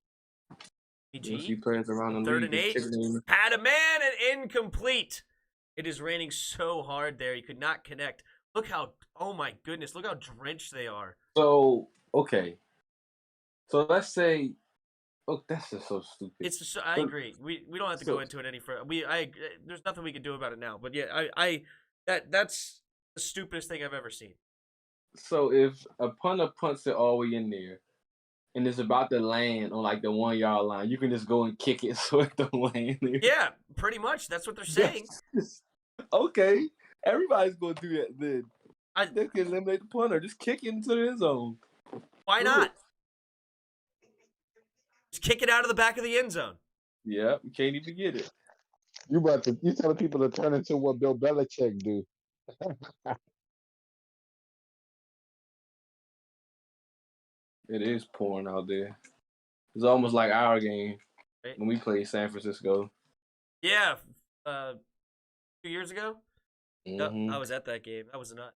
D: PG. Players around the
C: 3rd and 8. Had a man and incomplete. It is raining so hard there. You could not connect. Look how, oh my goodness, look how drenched they are.
D: So, okay. So let's say, oh, that's just so stupid.
C: I agree. We don't have to go into it any further. There's nothing we can do about it now. But yeah, that's the stupidest thing I've ever seen.
D: So if a punter punts it all the way in there, and it's about to land on like the 1 yard line, you can just go and kick it so it don't land there.
C: Yeah, pretty much. That's what they're saying.
D: Okay. Everybody's going to do that then. They can eliminate the punter. Just kick it into the end zone.
C: Why not? Just kick it out of the back of the end zone.
D: Yeah, you can't even get it.
E: You telling people to turn into what Bill Belichick do.
D: It is pouring out there. It's almost like our game when we played San Francisco.
C: Yeah, 2 years ago.
D: Mm-hmm.
C: I was at that game. That was nuts.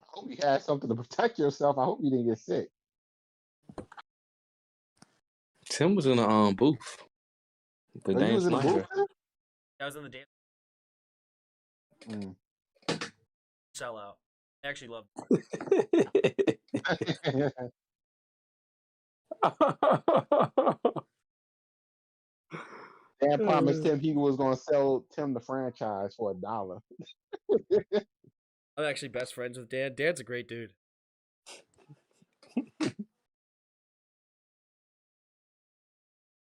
E: I hope you had something to protect yourself. I hope you didn't get sick.
D: Tim was in the booth.
E: He was in the booth?
C: I was in the dance. Sell out. I actually loved it.
E: Dan promised Tim he was going to sell Tim the franchise for $1.
C: I'm actually best friends with Dan. Dan's a great dude.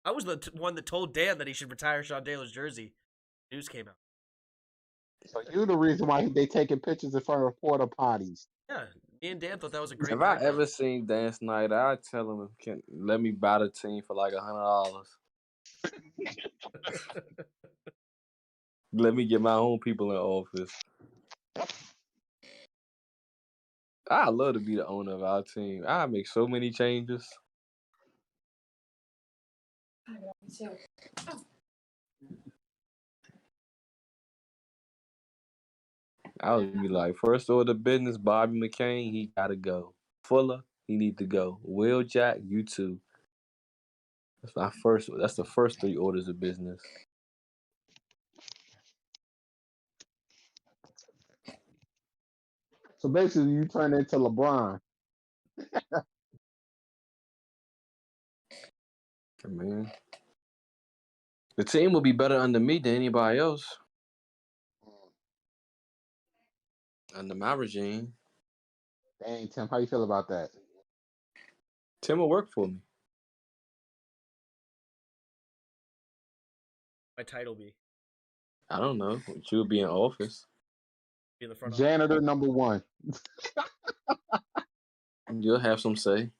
C: I was the one that told Dan that he should retire Sean Taylor's jersey. News came out.
E: So you're the reason why they taking pictures in front of porta potties.
C: Yeah, me and Dan thought that was a great.
D: If I ever seen Dan Snyder, I'd tell him, let me buy the team for like $100. Let me get my own people in office. I'd love to be the owner of our team. I'd make so many changes. I would be like, first order of business, Bobby McCain, he gotta go. Fuller, he need to go. Will Jack, you too. That's the first 3 orders of business.
E: So basically, you turn into LeBron.
D: Man, the team will be better under me than anybody else. Under my regime.
E: Dang, Tim, how you feel about that?
D: Tim will work for me.
C: My title be?
D: I don't know. You would be in office.
C: Be in the front
E: Janitor office. Number 1.
D: You'll have some say.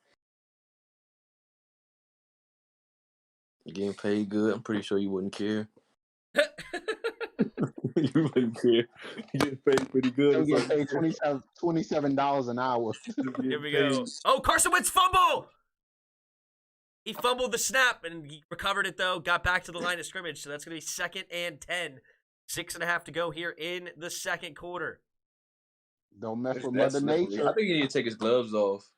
D: Getting paid good. I'm pretty sure you wouldn't care. You wouldn't care. You get paid pretty good.
E: You get paid $27 an hour.
C: Here we go. Oh, Carson Wentz fumble! He fumbled the snap, and he recovered it, though. Got back to the line of scrimmage, so that's going to be 2nd and 10. 6.5 to go here in the second quarter.
E: Don't mess with Mother Nature.
D: I think he need to take his gloves off.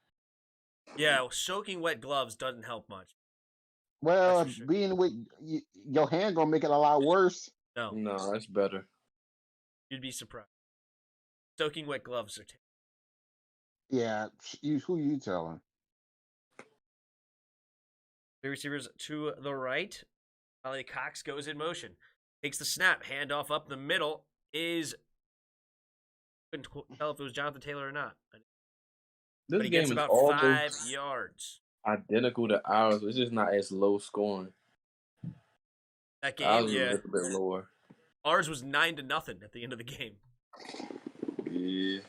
C: Yeah, soaking wet gloves doesn't help much.
E: Well, being with your hand gonna make it a lot worse.
D: No, that's better.
C: You'd be surprised. Soaking wet gloves are terrible.
E: Yeah, who you telling?
C: The receivers to the right. Ollie Cox goes in motion. Takes the snap. Handoff up the middle is... Couldn't tell if it was Jonathan Taylor or not.
D: This
C: but he
D: game
C: gets
D: is
C: about
D: almost
C: 5 yards.
D: Identical to ours. It's just not as low scoring.
C: That game,
D: ours
C: yeah.
D: was a bit lower.
C: Ours was 9-0 at the end of the game.
D: Yeah.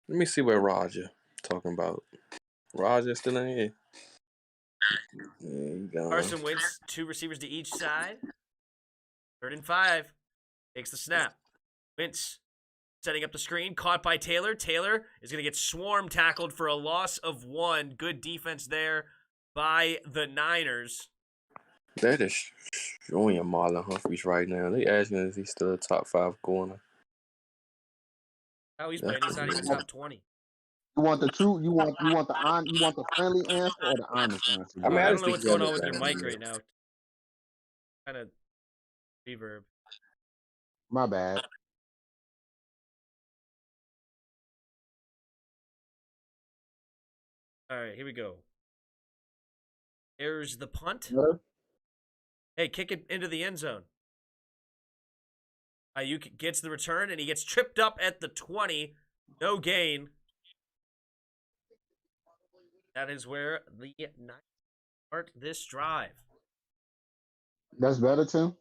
D: Let me see what Roger talking about. Roger still in here. Yeah,
C: Carson Wentz, 2 receivers to each side. 3rd and 5. Takes the snap. Wentz setting up the screen. Caught by Taylor. Taylor is going to get swarm tackled for a loss of 1. Good defense there by the Niners.
D: They're just showing Marlon Humphreys right now. They asking if he's still a top 5 corner.
C: How he's playing, he's not even top 20.
E: You want the true? You want the friendly answer or the honest answer?
D: I mean,
C: I don't know what's going on with your mic right now. Kind of reverb.
E: My bad.
C: All right, here we go. There's the punt.
E: Hello?
C: Hey, kick it into the end zone. Ayuk gets the return, and he gets tripped up at the 20. No gain. That is where the Niners start this drive.
E: That's better, Tim?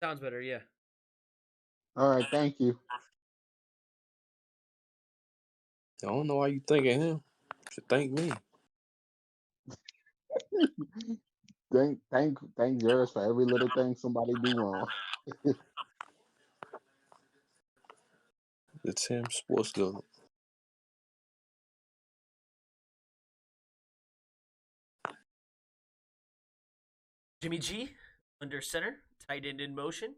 C: Sounds better, yeah.
E: All right, thank you.
D: I don't know why you thinking him. You should thank me.
E: Thank yours for every little thing somebody do wrong.
D: The TimsSportsTalk.
C: Jimmy G under center, tight end in motion.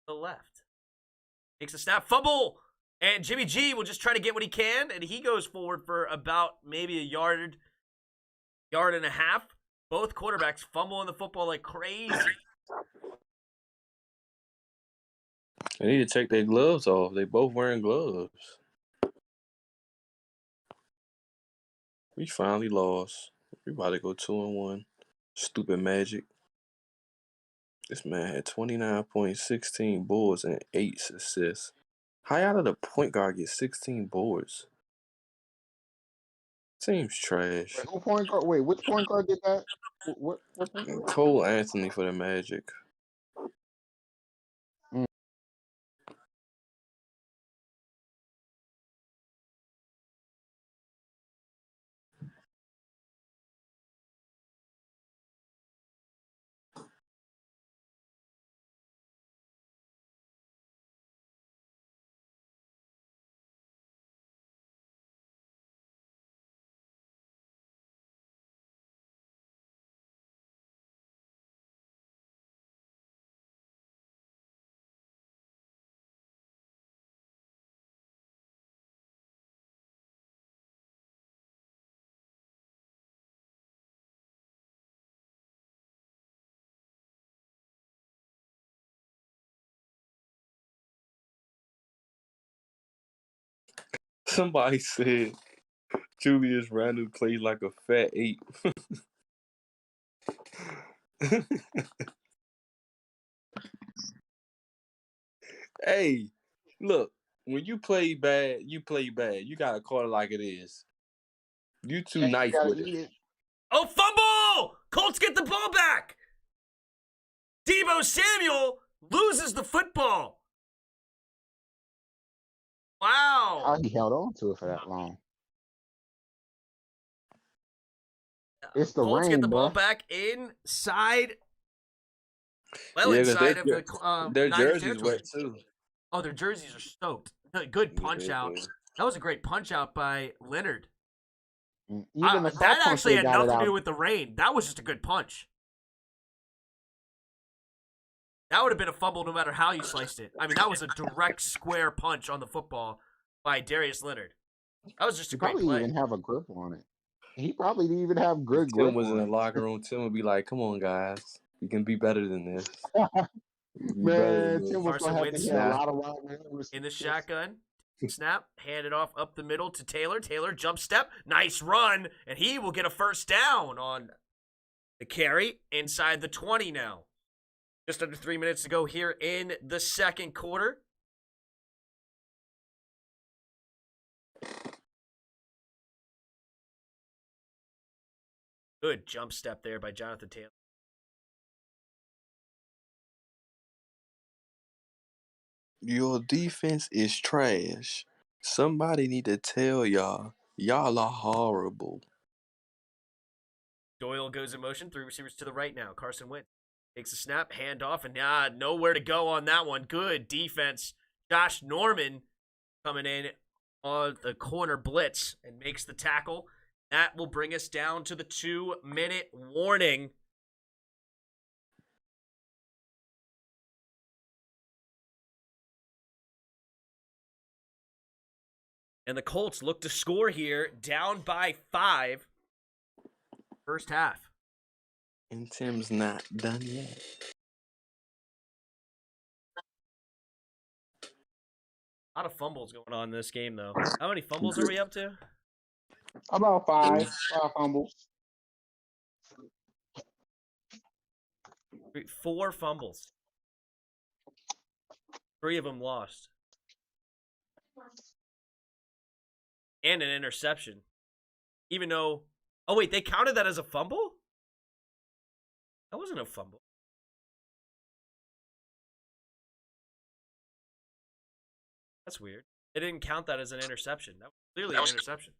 C: The left. Takes a snap, fumble, and Jimmy G will just try to get what he can, and he goes forward for about maybe a yard and a half. Both quarterbacks fumbling the football like crazy.
D: They need to take their gloves off. They both wearing gloves. We finally lost. We about to go 2-1. Stupid Magic. This man had 29.16 boards and 8 assists. How out of the point guard get 16 boards? Seems trash.
E: Wait, which point guard did that? What point guard?
D: Cole Anthony for the Magic. Somebody said Julius Randle plays like a fat ape. Hey, look, when you play bad, you play bad. You gotta call it like it is. You too nice with it.
C: Oh, fumble! Colts get the ball back! Deebo Samuel loses the football. Wow.
E: How he held on to it for that long. It's the
C: Colts
E: rain,
C: get the ball
E: bro.
C: back inside. Well, inside of the
D: their
C: Niners
D: jerseys
C: territory.
D: wet too.
C: Oh, their jerseys are stoked. Good punch out. That was a great punch out by Leonard. That actually had nothing to do with the rain. That was just a good punch. That would have been a fumble no matter how you sliced it. I mean, that was a direct square punch on the football by Darius Leonard. That was just a great play.
E: He probably even have a grip on it. He probably didn't even have good grip.
D: Tim was in the locker room. Tim would be like, "Come on, guys, we can be better than this."
E: Man, Tim was
C: Carson
E: gonna have to hit a lot of wild
C: in the shotgun. Snap, hand it off up the middle to Taylor. Taylor jump step, nice run, and he will get a first down on the carry inside the 20 now. Just under 3 minutes to go here in the second quarter. Good jump step there by Jonathan Taylor.
H: Your defense is trash. Somebody need to tell y'all. Y'all are horrible.
C: Doyle goes in motion. 3 receivers to the right now. Carson Wentz takes a snap, hand off, and nowhere to go on that one. Good defense. Josh Norman coming in on the corner blitz and makes the tackle. That will bring us down to the 2-minute warning. And the Colts look to score here, down by 5. First half.
H: And Tim's not done yet.
C: A lot of fumbles going on in this game, though. How many fumbles are we up to?
E: About 5 fumbles.
C: 4 fumbles. 3 of them lost. And an interception. Even though... Oh, wait, they counted that as a fumble? That wasn't a fumble. That's weird. They didn't count that as an interception. That was clearly an interception.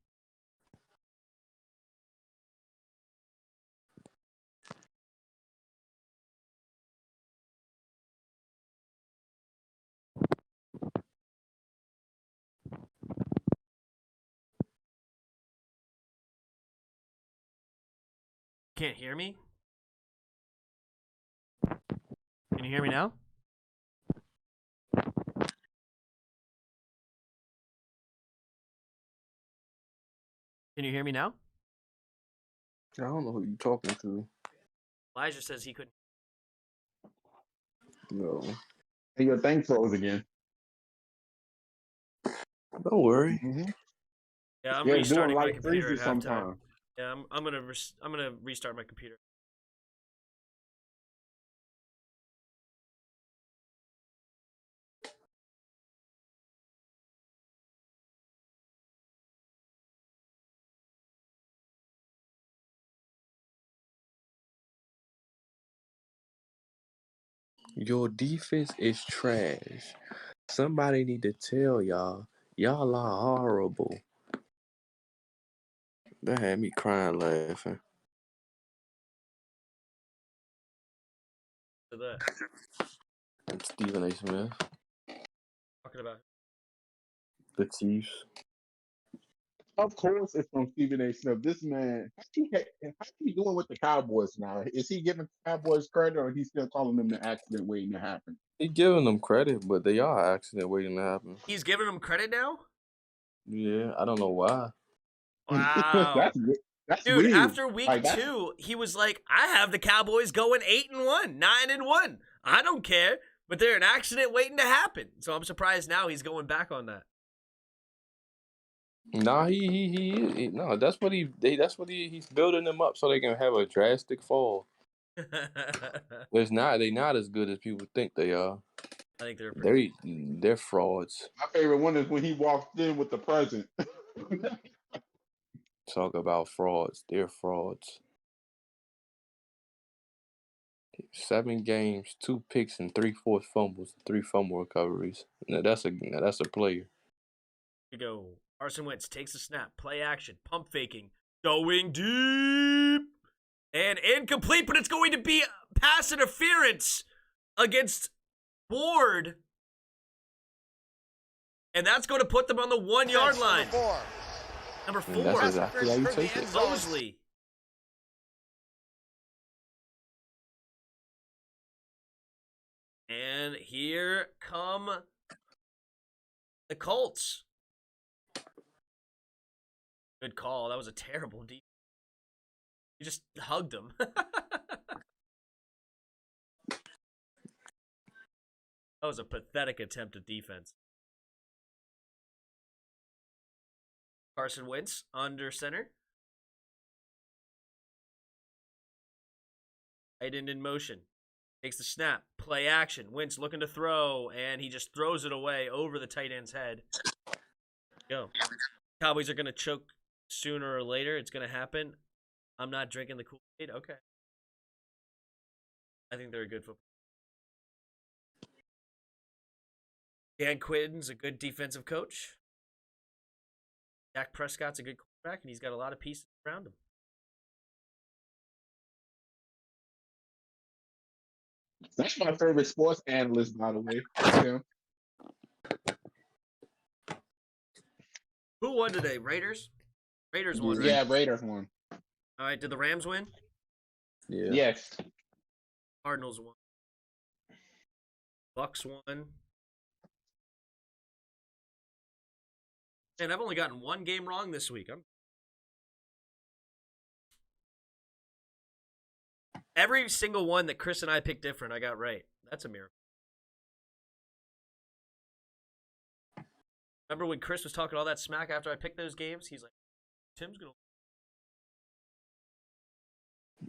C: Can't hear me? Can you hear me now? Can you hear me now?
H: I don't know who you're talking to.
C: Elijah says he couldn't.
H: No.
E: Hey, your thing froze again.
H: Don't worry.
E: Mm-hmm.
C: Yeah, I'm restarting my computer at halftime.
E: Sometime.
C: Yeah, I'm gonna restart my computer.
H: Your defense is trash. Somebody need to tell y'all. Y'all are horrible. That had me crying laughing.
C: To that.
H: And Stephen A. Smith.
C: Talking about
H: The Chiefs.
E: Of course, it's from Stephen A. Smith. This man, how's he doing with the Cowboys now? Is he giving the Cowboys credit, or is he still calling them the accident waiting to happen?
H: He giving them credit, but they are accident waiting to happen.
C: He's giving them credit now?
H: Yeah, I don't know why.
C: Wow.
E: That's
C: Dude,
E: weird.
C: after week 2, he was like, I have the Cowboys going 8-1, 9-1. I don't care, but they're an accident waiting to happen. So I'm surprised now he's going back on that.
H: Nah, he no. That's what he's building them up so they can have a drastic fall. They not as good as people think they are.
C: I think
H: they're frauds.
E: My favorite one is when he walked in with the present.
H: Talk about frauds. They're frauds. 7 games, 2 picks, and 3 forced fumbles, 3 fumble recoveries. Now that's a player.
C: Here we go. Carson Wentz takes a snap, play action, pump faking, going deep. And incomplete, but it's going to be pass interference against Ward. And that's going to put them on the 1 yard line. Number 4.
H: That's exactly how you take it.
C: Mosley. And here come the Colts. Good call. That was a terrible defense. You just hugged him. That was a pathetic attempt at defense. Carson Wentz under center. Tight end in motion. Takes the snap. Play action. Wentz looking to throw, and he just throws it away over the tight end's head. Go. Cowboys are going to choke sooner or later. It's going to happen. I'm not drinking the Kool-Aid. Okay. I think they're a good football. Dan Quinn's a good defensive coach. Dak Prescott's a good quarterback, and he's got a lot of pieces around him.
E: That's my favorite sports analyst, by the way. Tim.
C: Who won today? Raiders? Raiders won, right?
E: Yeah, Raiders won.
C: All right, did the Rams win?
H: Yeah.
E: Yes.
C: Cardinals won. Bucks won. And I've only gotten one game wrong this week. Every single one that Chris and I picked different, I got right. That's a miracle. Remember when Chris was talking all that smack after I picked those games? He's like, Tim's going
H: to...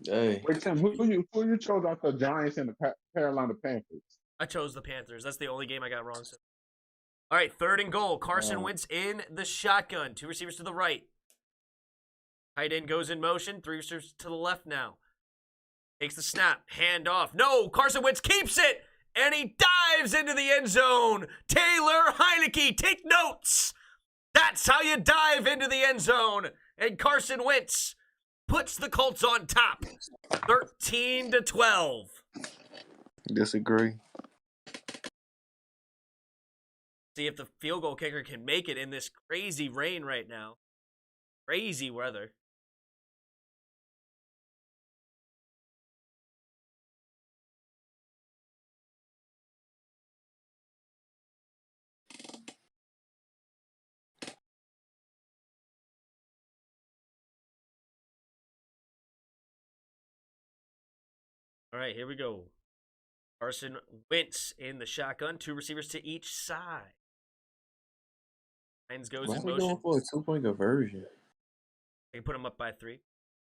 H: Hey.
E: Wait, Tim, who you chose out the Giants and the Carolina Panthers?
C: I chose the Panthers. That's the only game I got wrong. So. All right, 3rd and goal. Carson Wentz in the shotgun. 2 receivers to the right. Tight end goes in motion. 3 receivers to the left now. Takes the snap. Hand off. No, Carson Wentz keeps it. And he dives into the end zone. Taylor Heineke, take notes. That's how you dive into the end zone. And Carson Wentz puts the Colts on top. 13-12.
H: Disagree.
C: See if the field goal kicker can make it in this crazy rain right now. Crazy weather. All right, here we go. Carson Wentz in the shotgun. 2 receivers to each side. Hines goes in motion.
H: Going for a 2-point conversion?
C: They put him up by 3.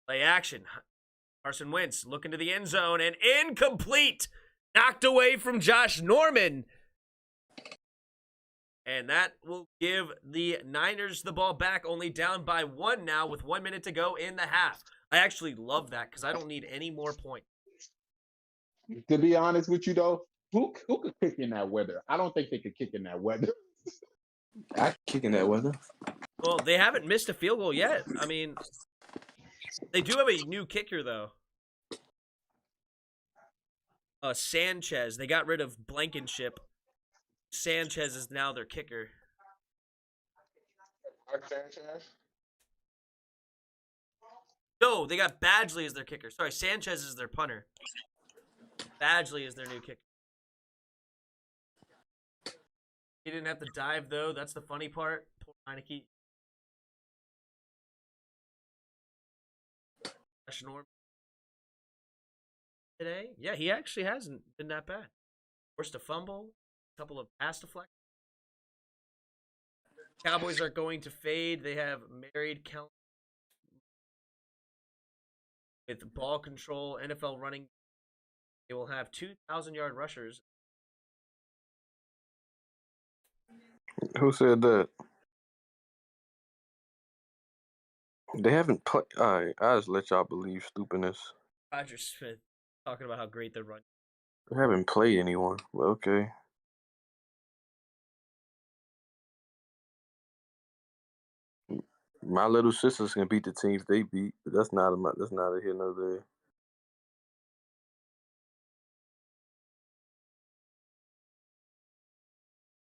C: Play action. Carson Wentz looking to the end zone and incomplete. Knocked away from Josh Norman. And that will give the Niners the ball back, only down by 1 now with 1 minute to go in the half. I actually love that because I don't need any more points.
E: To be honest with you, though, who could kick in that weather? I don't think they could kick in that weather.
H: I kick in that weather.
C: Well, they haven't missed a field goal yet. I mean, they do have a new kicker, though. Sanchez. They got rid of Blankenship. Sanchez is now their kicker.
E: Sanchez?
C: No, they got Badgley as their kicker. Sorry, Sanchez is their punter. Badgley is their new kicker. He didn't have to dive, though. That's the funny part. Poor Heineke. Josh Norman today? Yeah, he actually hasn't been that bad. Forced a fumble, a couple of pass deflections. Cowboys are going to fade. They have married count with ball control, NFL running. They will have 2,000-yard rushers.
H: Who said that? They haven't played. All right, I just let y'all believe stupidness.
C: Roger Smith talking about how great they're running.
H: They haven't played anyone. Well, okay. My little sisters can beat the teams they beat, but that's not a here nor there.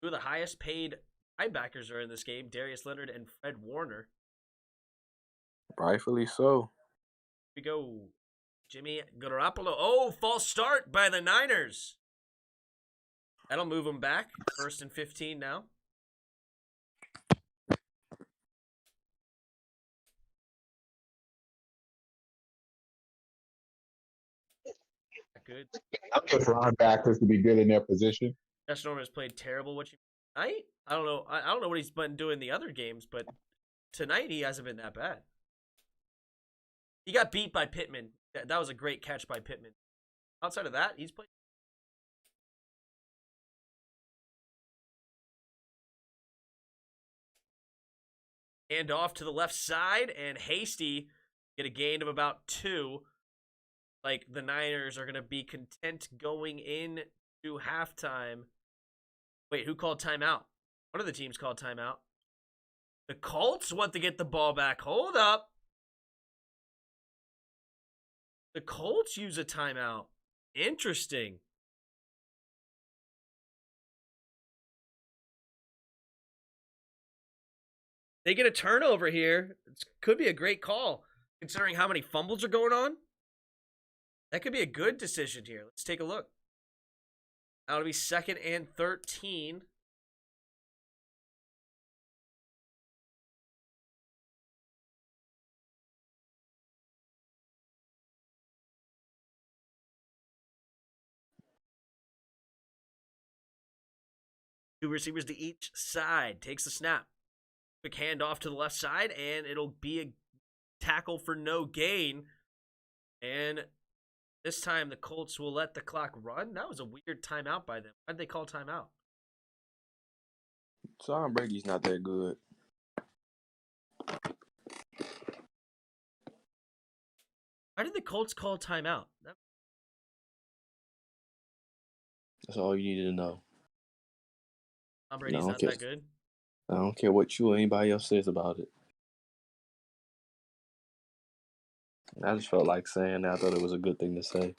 C: Two of the highest paid linebackers are in this game, Darius Leonard and Fred Warner.
H: Rightfully so.
C: Here we go. Jimmy Garoppolo. Oh, false start by the Niners. That'll move them back. 1st and 15 now. Good.
E: I'm just linebackers to be good in their position.
C: Josh Norman has played terrible. Tonight? I don't know. I don't know what he's been doing the other games, but tonight he hasn't been that bad. He got beat by Pittman. That was a great catch by Pittman. Outside of that, he's played. Hand off to the left side, and Hasty get a gain of about 2. Like, the Niners are going to be content going into halftime. Wait, who called timeout? One of the teams called timeout. The Colts want to get the ball back. Hold up. The Colts use a timeout. Interesting. They get a turnover here. It could be a great call, considering how many fumbles are going on. That could be a good decision here. Let's take a look. That'll be 2nd and 13. Two receivers to each side. Takes the snap. Quick handoff to the left side, and it'll be a tackle for no gain. And this time the Colts will let the clock run. That was a weird timeout by them. Why did they call timeout?
H: Tom Brady's not that good.
C: Why did the Colts call timeout?
H: That's all you needed to know.
C: Tom Brady's not that good?
H: I don't care what you or anybody else says about it. I just felt like saying that. I thought it was a good thing to say.